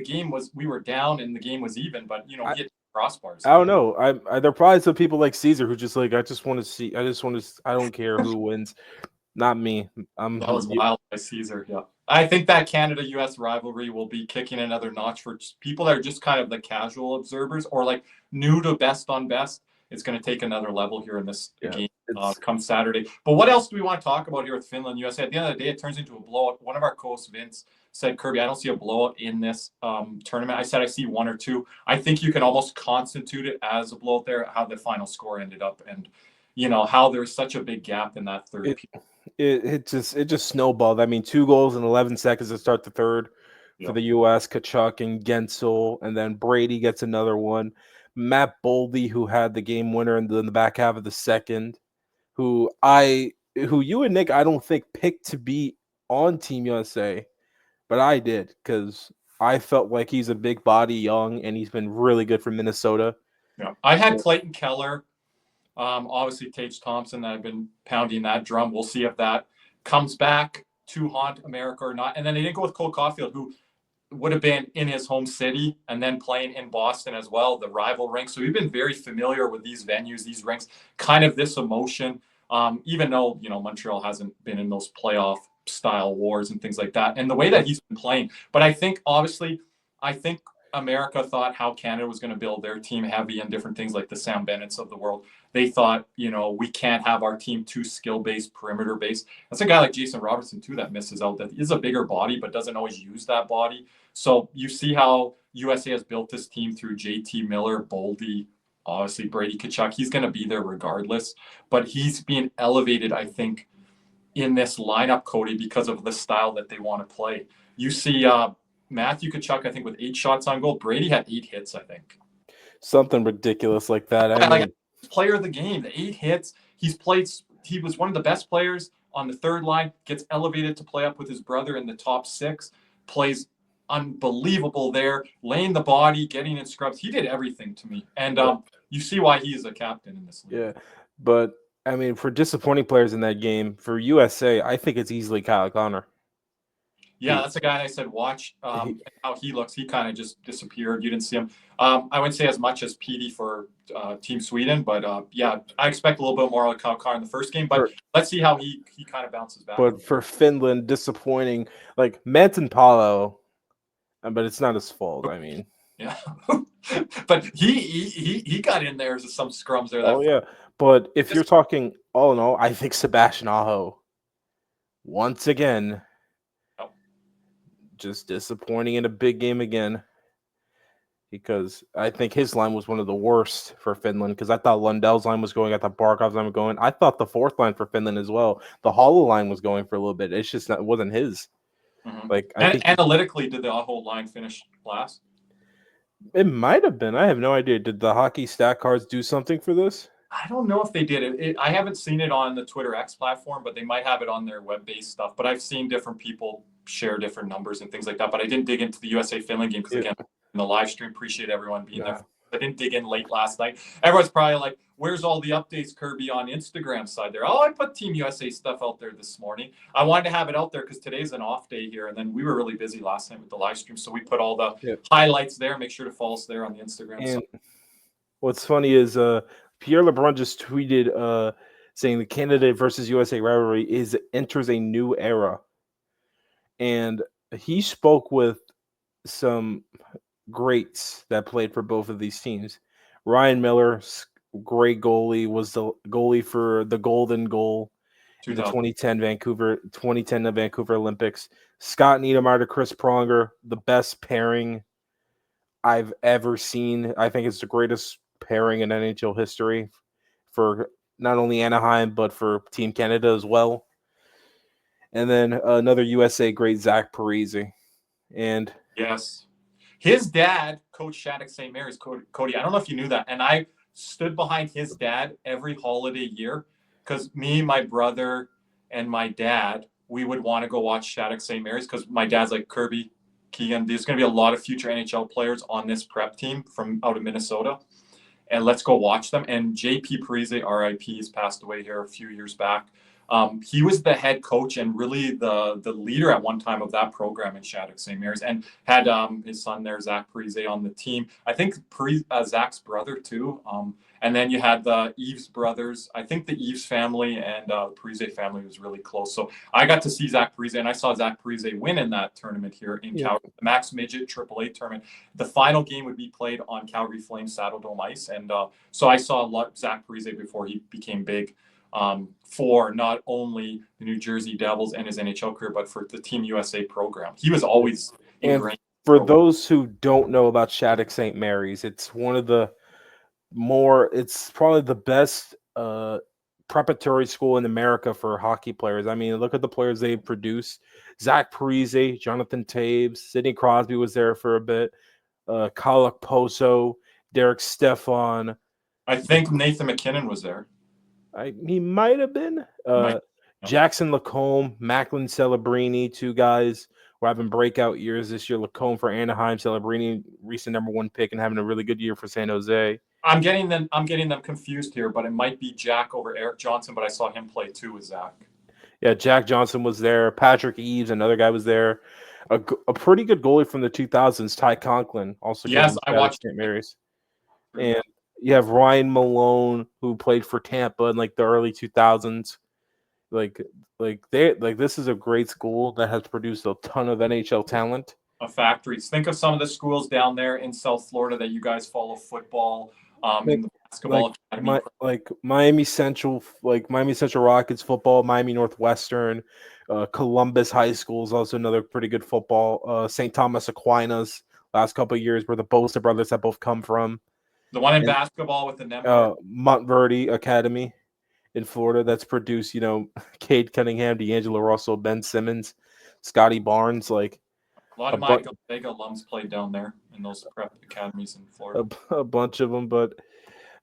we were down and the game was even, but he had crossbars. I don't know. There are probably some people like Caesar who just like, I don't care who wins. Not me. That was wild by Caesar. Yeah. I think that Canada-US rivalry will be kicking another notch for people that are just kind of the casual observers or like new to best on best. It's going to take another level here in this game come Saturday. But what else do we want to talk about here with Finland, USA? At the end of the day, it turns into a blowout. One of our co-hosts, Vince, said, Kirby, I don't see a blowout in this tournament. I said I see 1 or 2. I think you can almost constitute it as a blowout there, how the final score ended up and, how there's such a big gap in that third period. It just snowballed. I mean, 2 goals in 11 seconds to start the third for the U.S., Kachuk and Gensel, and then Brady gets another one. Matt Boldy, who had the game winner in the back half of the second, who you and Nick, I don't think picked to be on Team USA, but I did because I felt like he's a big body, young, and he's been really good for Minnesota. Yeah, I had Clayton Keller, obviously Tage Thompson. That I've been pounding that drum. We'll see if that comes back to haunt America or not. And then they didn't go with Cole Caulfield, who would have been in his home city and then playing in Boston as well, the rival rink. So we've been very familiar with these venues, these rinks, kind of this emotion, even though, Montreal hasn't been in those playoff style wars and things like that. And the way that he's been playing. But I think, obviously, America thought how Canada was going to build their team heavy and different things like the Sam Bennett's of the world. They thought, we can't have our team too skill-based, perimeter-based. That's a guy like Jason Robertson, too, that misses out. That is a bigger body, but doesn't always use that body. So you see how USA has built this team through JT Miller, Boldy, obviously Brady Tkachuk. He's going to be there regardless. But he's being elevated, I think, in this lineup, Cody, because of the style that they want to play. You see Matthew Tkachuk, I think, with 8 shots on goal. Brady had 8 hits, I think. Something ridiculous like that. I mean, player of the game, the 8 hits. He was one of the best players on the third line, gets elevated to play up with his brother in the top 6, plays unbelievable there, laying the body, getting in scrubs. He did everything to me. And you see why he is a captain in this league. Yeah, but I mean, for disappointing players in that game, for USA, I think it's easily Kyle Connor. Yeah, that's a guy I said watch how he looks. He kind of just disappeared. You didn't see him. I wouldn't say as much as Petey for Team Sweden, but I expect a little bit more of Kyle Connor in the first game. But let's see how he kind of bounces back. But for Finland, disappointing. Like Manton Palo, but it's not his fault. I mean, yeah, but he got in there as some scrums there. Yeah, but if you're talking all in all, I think Sebastian Aho once again. Just disappointing in a big game again, because I think his line was one of the worst for Finland, because I thought Lundell's line was going, I thought Barkov's line was going. I thought the fourth line for Finland as well. The Hollow line was going for a little bit. It's just it wasn't his. Mm-hmm. Like I think analytically, did the whole line finish last? It might have been. I have no idea. Did the hockey stat cards do something for this? I don't know if they did it. I haven't seen it on the Twitter X platform, but they might have it on their web-based stuff. But I've seen different people share different numbers and things like that. But I didn't dig into the USA-Finland game because, again, in the live stream, appreciate everyone being there. I didn't dig in late last night. Everyone's probably like, where's all the updates, Kirby, on Instagram side there? Oh, I put Team USA stuff out there this morning. I wanted to have it out there because today's an off day here. And then we were really busy last night with the live stream. So we put all the highlights there. Make sure to follow us there on the Instagram side. What's funny is Pierre LeBrun just tweeted saying the Canada versus USA rivalry enters a new era. And he spoke with some greats that played for both of these teams. Ryan Miller, great goalie, was the goalie for the Golden Goal in the 2010 Vancouver Olympics. Scott Niedermayer to Chris Pronger, the best pairing I've ever seen. I think it's the greatest pairing in NHL history for not only Anaheim, but for Team Canada as well. And then another USA great, Zach Parise. And yes, his dad coached Shattuck St. Mary's. Cody, I don't know if you knew that. And I stood behind his dad every holiday year because me, my brother, and my dad, we would want to go watch Shattuck St. Mary's because my dad's like, Kirby, Keegan, there's going to be a lot of future NHL players on this prep team from out of Minnesota. And let's go watch them. And JP Parise, RIP, has passed away here a few years back. He was the head coach and really the leader at one time of that program in Shattuck St. Mary's, and had his son there, Zach Parise, on the team. I think Zach's brother too. And then you had the Eves brothers. I think the Eves family and the Parise family was really close. So I got to see Zach Parise, and I saw Zach Parise win in that tournament here in Calgary, the Max Midget AAA tournament. The final game would be played on Calgary Flames Saddle Dome ice. And so I saw a lot of Zach Parise before he became big. For not only the New Jersey Devils and his NHL career, but for the Team USA program. He was always ingrained. For those who don't know about Shattuck St. Mary's, it's one of the it's probably the best preparatory school in America for hockey players. I mean, look at the players they produced. Zach Parise, Jonathan Taves, Sidney Crosby was there for a bit, Kyle Poso, Derek Stefan. I think Nathan McKinnon was there. He might have been. Jackson Lacombe, Macklin Celebrini, 2 guys who are having breakout years this year. Lacombe for Anaheim, Celebrini, recent #1 pick and having a really good year for San Jose. I'm getting them confused here, but it might be Jack over Eric Johnson, but I saw him play too with Zach. Yeah, Jack Johnson was there. Patrick Eves, another guy was there. A pretty good goalie from the 2000s, Ty Conklin, also Yes, goes I out of watched St. it. Mary's. And you have Ryan Malone, who played for Tampa in like the early 2000s. Like this is a great school that has produced a ton of NHL talent. Factories. Think of some of the schools down there in South Florida that you guys follow football, in the basketball academy. Miami Central Rockets football, Miami Northwestern, Columbus High School is also another pretty good football. St. Thomas Aquinas last couple of years where the Bosa brothers have both come from. The one in basketball with the Nemhard. Montverde Academy in Florida that's produced, Cade Cunningham, D'Angelo Russell, Ben Simmons, Scotty Barnes, like A lot of my Gonzaga alums played down there in those prep academies in Florida. a bunch of them. But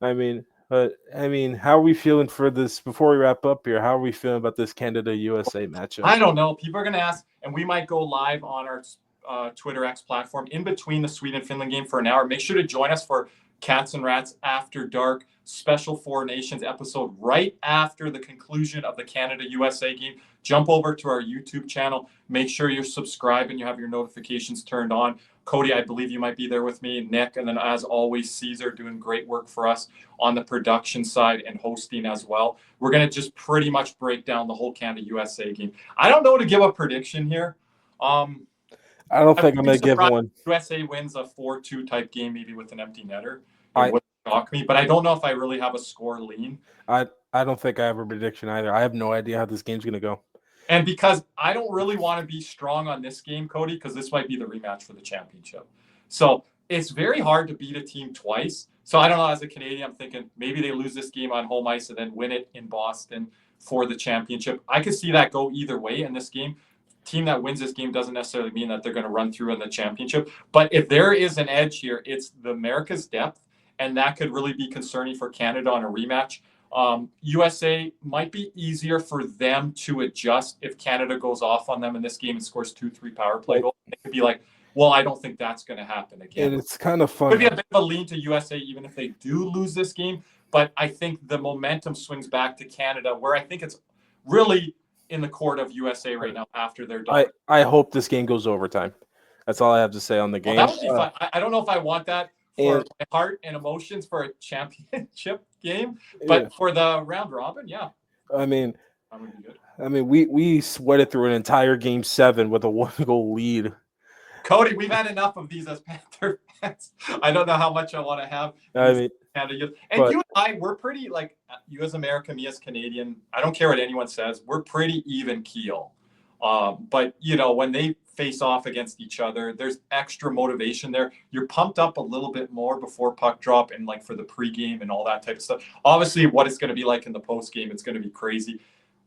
I mean, how are we feeling for this? Before we wrap up here, how are we feeling about this Canada-USA matchup? I don't know. People are going to ask, and we might go live on our Twitter X platform in between the Sweden-Finland game for an hour. Make sure to join us for Cats and Rats After Dark special Four Nations episode right after the conclusion of the Canada-USA game. Jump over to our YouTube channel. Make sure you're subscribed and you have your notifications turned on. Cody, I believe you might be there with me, Nick, and then as always, Caesar doing great work for us on the production side and hosting as well. We're going to just pretty much break down the whole Canada-USA game. I don't know to give a prediction here. I don't think I'm going to give one. USA wins a 4-2 type game, maybe with an empty netter. It would shock me, but I don't know if I really have a score lean. I don't think I have a prediction either. I have no idea how this game's going to go. And because I don't really want to be strong on this game, Cody, because this might be the rematch for the championship. So it's very hard to beat a team twice. So I don't know, as a Canadian, I'm thinking maybe they lose this game on home ice and then win it in Boston for the championship. I could see that go either way in this game. Team that wins this game doesn't necessarily mean that they're going to run through in the championship. But if there is an edge here, it's the America's depth, and that could really be concerning for Canada on a rematch. USA might be easier for them to adjust if Canada goes off on them in this game and scores 2-3 power play goals. It could be like, well, I don't think that's going to happen again. And it's kind of fun. Could be a bit of a lean to USA even if they do lose this game. But I think the momentum swings back to Canada, where I think it's really in the court of USA right now after they're done. I hope this game goes overtime. That's all I have to say on the game. Well, that would be fun. I don't know if I want that for my heart and emotions for a championship game, but for the round robin, yeah. I mean, that would be good. I mean, we sweated through an entire game 7 with a 1-goal lead. Cody, we've had enough of these as Panther fans. I don't know how much I want to have. I mean, you and I, we're pretty, like, you as American, me as Canadian, I don't care what anyone says, we're pretty even keel. But, when they face off against each other, there's extra motivation there. You're pumped up a little bit more before puck drop and, like, for the pregame and all that type of stuff. Obviously, what it's going to be like in the postgame, it's going to be crazy.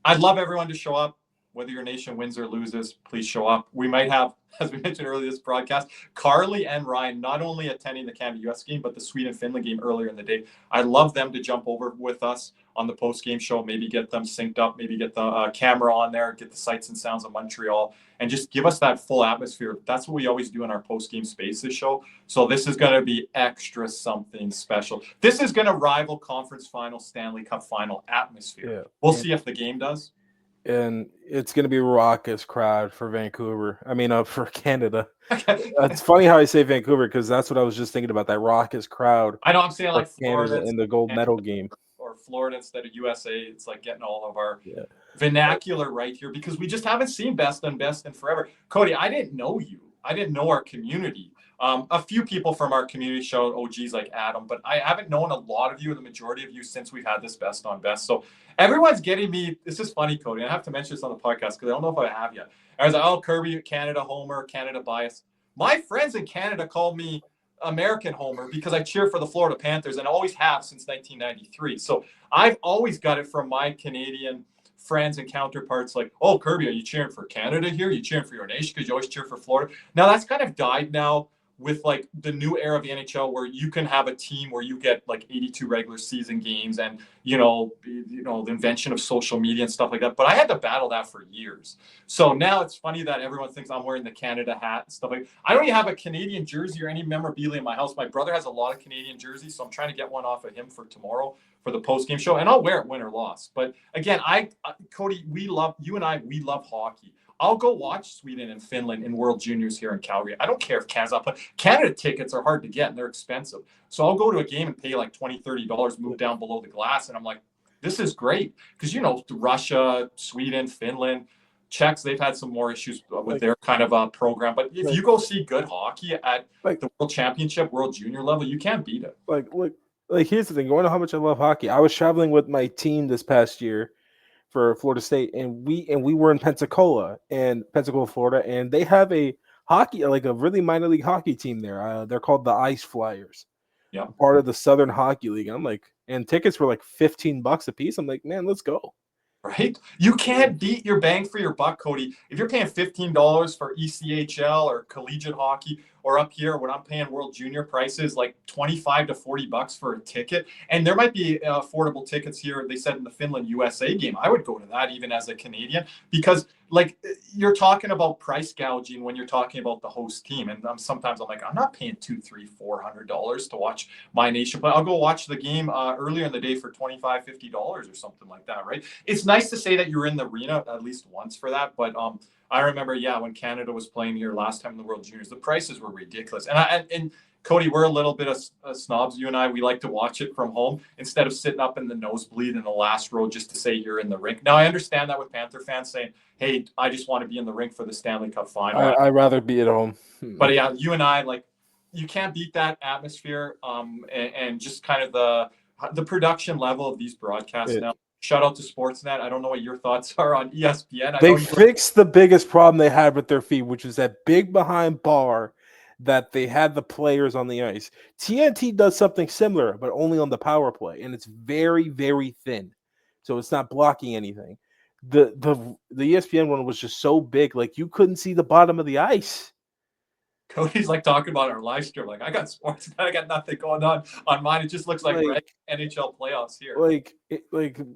I'd love everyone to show up. Whether your nation wins or loses, please show up. We might have, as we mentioned earlier this broadcast, Carly and Ryan not only attending the Canada-US game, but the Sweden-Finland game earlier in the day. I'd love them to jump over with us on the post-game show, maybe get them synced up, maybe get the camera on there, get the sights and sounds of Montreal, and just give us that full atmosphere. That's what we always do in our post-game Spaces show. So this is going to be extra something special. This is going to rival conference final, Stanley Cup final atmosphere. Yeah. We'll see if the game does. And it's going to be a raucous crowd for Vancouver. I mean, for Canada. It's funny how I say Vancouver because that's what I was just thinking about, that raucous crowd. I know, I'm saying like Canada in the gold medal game. Or Florida instead of USA. It's like getting all of our vernacular right here because we just haven't seen best and best in forever. Cody, I didn't know you. I didn't know our community. A few people from our community showed OGs like Adam, but I haven't known a lot of you, the majority of you, since we've had this best on best. So everyone's getting me. This is funny, Cody. I have to mention this on the podcast because I don't know if I have yet. I was like, oh, Kirby, Canada homer, Canada bias. My friends in Canada call me American homer because I cheer for the Florida Panthers and always have since 1993. So I've always got it from my Canadian friends and counterparts like, oh, Kirby, are you cheering for Canada here? Are you cheering for your nation because you always cheer for Florida? Now that's kind of died now. with like the new era of the NHL where you can have a team where you get like 82 regular season games and, the invention of social media and stuff like that. But I had to battle that for years. So now it's funny that everyone thinks I'm wearing the Canada hat and stuff like. I don't even have a Canadian jersey or any memorabilia in my house. My brother has a lot of Canadian jerseys, so I'm trying to get one off of him for tomorrow for the post-game show, and I'll wear it win or loss. But again, Cody, we love hockey. I'll go watch Sweden and Finland in World Juniors here in Calgary. I don't care if Canada's play. Canada tickets are hard to get and they're expensive. So I'll go to a game and pay like $20, $30, move down below the glass. And I'm like, this is great. Because, Russia, Sweden, Finland, Czechs, they've had some more issues with their kind of program. But if you go see good hockey at the World Championship, World Junior level, you can't beat it. Here's the thing. You want to know how much I love hockey? I was traveling with my team this past year for Florida State, and we were in Pensacola, Florida, and they have a hockey, like a really minor league hockey team there. They're called the Ice Flyers. Yeah, part of the Southern Hockey League. And I'm like, and tickets were like $15 a piece. I'm like, man, let's go. Right? You can't beat your bang for your buck, Cody. If you're paying $15 for ECHL or collegiate hockey, or up here when I'm paying World Junior prices like $25 to $40 for a ticket, and there might be affordable tickets here. They said in the Finland USA game, I would go to that even as a Canadian, because like you're talking about price gouging when you're talking about the host team, and sometimes I'm like, I'm not paying $200, $300, $400 to watch my nation, but I'll go watch the game earlier in the day for $25, $50 or something like that, right? It's nice to say that you're in the arena at least once for that, but I remember, when Canada was playing here last time in the World Juniors, the prices were ridiculous. And Cody, we're a little bit of snobs. You and I, we like to watch it from home instead of sitting up in the nosebleed in the last row just to say you're in the rink. Now, I understand that with Panther fans saying, hey, I just want to be in the rink for the Stanley Cup final. I'd rather be at home. But yeah, you and I, like, you can't beat that atmosphere and just kind of the production level of these broadcasts now. Shout out to Sportsnet. I don't know what your thoughts are on ESPN. They fixed the biggest problem they had with their feed, which was that big behind bar that they had the players on the ice. TNT does something similar, but only on the power play, and it's very, very thin, so it's not blocking anything. The ESPN one was just so big, like you couldn't see the bottom of the ice. Cody's like talking about our live stream. Like, I got Sportsnet. I got nothing going on mine. It just looks like NHL playoffs here.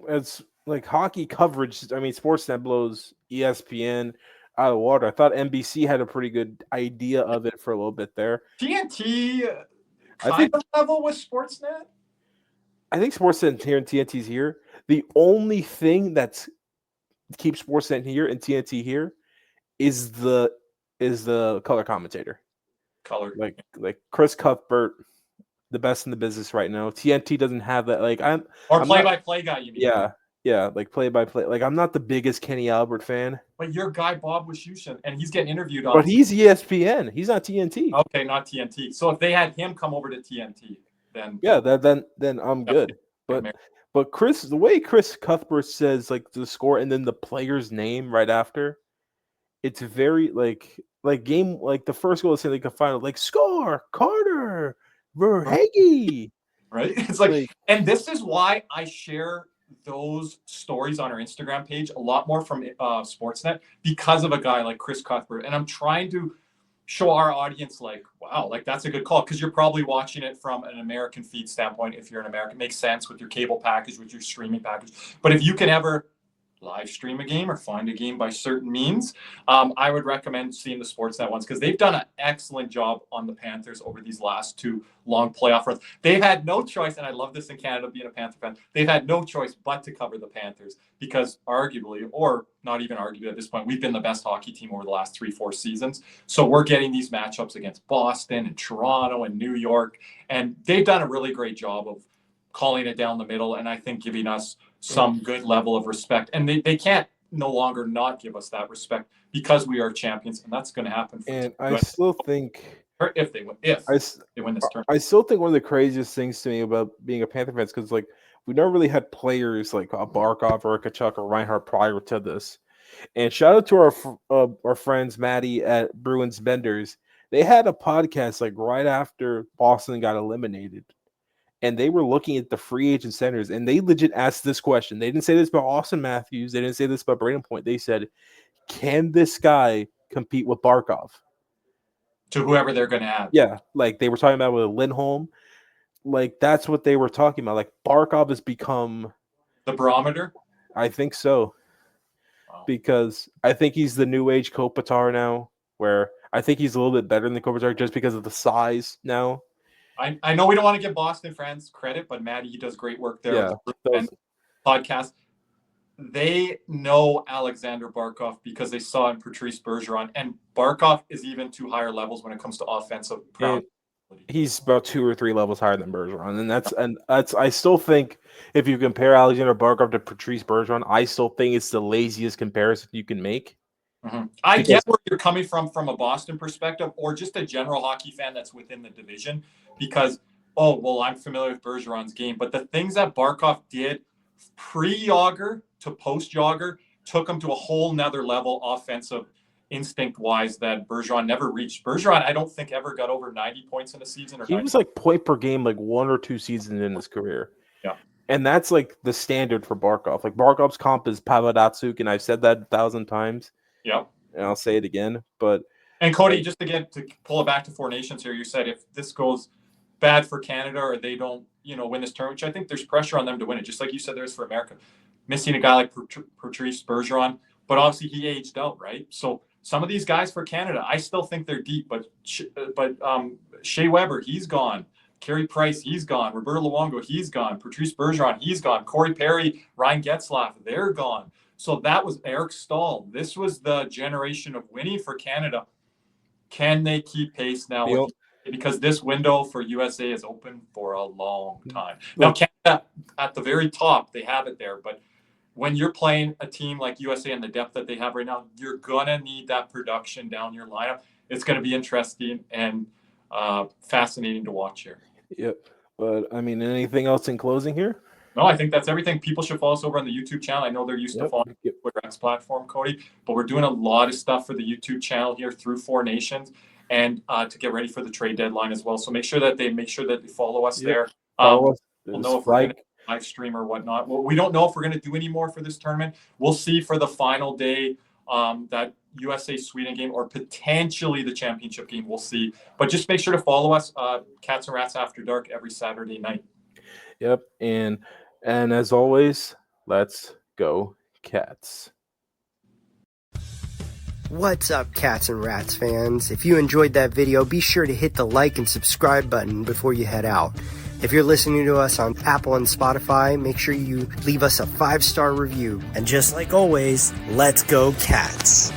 As hockey coverage. I mean, Sportsnet blows ESPN out of the water. I thought NBC had a pretty good idea of it for a little bit there. TNT kind of level with Sportsnet. I think Sportsnet here and TNT's here. The only thing that's keeps Sportsnet here and TNT here is the color commentator. Color, like Chris Cuthbert, the best in the business right now. TNT doesn't have that. I'm play-by-play guy. You mean? Yeah, like play-by-play. Like, I'm not the biggest Kenny Albert fan. But your guy Bob Wischusen, and he's getting interviewed on. But he's ESPN. He's not TNT. Okay, not TNT. So if they had him come over to TNT, then then I'm good. But Chris, the way Chris Cuthbert says like the score and then the player's name right after, it's very like game, like the first goal is like a final, like score Carter Verhaeghe. Right? It's like, and this is why I share those stories on our Instagram page a lot more from Sportsnet, because of a guy like Chris Cuthbert. And I'm trying to show our audience like, wow, like that's a good call, because you're probably watching it from an American feed standpoint. If you're an American, it makes sense with your cable package, with your streaming package. But if you can ever live stream a game or find a game by certain means, I would recommend seeing the Sportsnet ones, because they've done an excellent job on the Panthers over these last two long playoff runs. They've had no choice, and I love this in Canada being a Panther fan, they've had no choice but to cover the Panthers, because arguably, or not even arguably at this point, we've been the best hockey team over the last 3-4 seasons. So we're getting these matchups against Boston and Toronto and New York, and they've done a really great job of calling it down the middle, and I think giving us some good level of respect. And they can't no longer not give us that respect, because we are champions, and that's going to happen. And I still think, if they win this tournament, I still think one of the craziest things to me about being a Panther fan is because like we never really had players like a Barkov or a Kachuk or Reinhardt prior to this. And shout out to our friends Maddie at Bruins Benders. They had a podcast like right after Boston got eliminated. And they were looking at the free agent centers, and they legit asked this question. They didn't say this about Austin Matthews. They didn't say this about Braden Point. They said, can this guy compete with Barkov? to whoever they're going to add. Yeah, like they were talking about with Lindholm. Like that's what they were talking about. Like Barkov has become the barometer. I think so. Wow. Because I think he's the new age Kopitar now, where I think he's a little bit better than Kopitar just because of the size now. I know we don't want to give Boston fans credit, but Maddie, he does great work there. Yeah, podcast. They know Alexander Barkov because they saw in Patrice Bergeron, and Barkov is even to higher levels when it comes to offensive prowess. He's about 2 or 3 levels higher than Bergeron, and that's I still think if you compare Alexander Barkov to Patrice Bergeron, I still think it's the laziest comparison you can make. Mm-hmm. I get where you're coming from a Boston perspective, or just a general hockey fan that's within the division, because I'm familiar with Bergeron's game, but the things that Barkov did pre-Yager to post-Yager took him to a whole nother level offensive instinct-wise that Bergeron never reached. Bergeron, I don't think ever got over 90 points in a season. He was like point per game like 1 or 2 seasons in his career. Yeah. And that's like the standard for Barkov. Like Barkov's comp is Pavel Datsyuk, and I've said that 1,000 times. Yeah. And I'll say it again. And Cody, just again to pull it back to Four Nations here, you said if this goes bad for Canada or they don't, win this tournament, which I think there's pressure on them to win it, just like you said there is for America. Missing a guy like Patrice Bergeron, but obviously he aged out, right? So some of these guys for Canada, I still think they're deep, but Shea Weber, he's gone. Carey Price, he's gone. Roberto Luongo, he's gone. Patrice Bergeron, he's gone. Corey Perry, Ryan Getzlaf, they're gone. So that was Eric Stahl. This was the generation of winning for Canada. Can they keep pace now? Because this window for USA is open for a long time. Now, Canada, at the very top, they have it there. But when you're playing a team like USA and the depth that they have right now, you're going to need that production down your lineup. It's going to be interesting and fascinating to watch here. Yep. But, anything else in closing here? No, I think that's everything. People should follow us over on the YouTube channel. I know they're used to following the Twitter X platform, Cody, but we're doing a lot of stuff for the YouTube channel here through Four Nations and to get ready for the trade deadline as well. So make sure that they follow us there. We'll know if we're going to live stream or whatnot. Well, we don't know if we're going to do any more for this tournament. We'll see for the final day, that USA-Sweden game or potentially the championship game. We'll see. But just make sure to follow us, Cats and Rats After Dark, every Saturday night. Yep. And as always, let's go Cats. What's up, Cats and Rats fans? If you enjoyed that video, be sure to hit the like and subscribe button before you head out. If you're listening to us on Apple and Spotify, make sure you leave us a 5-star review. And just like always, let's go Cats.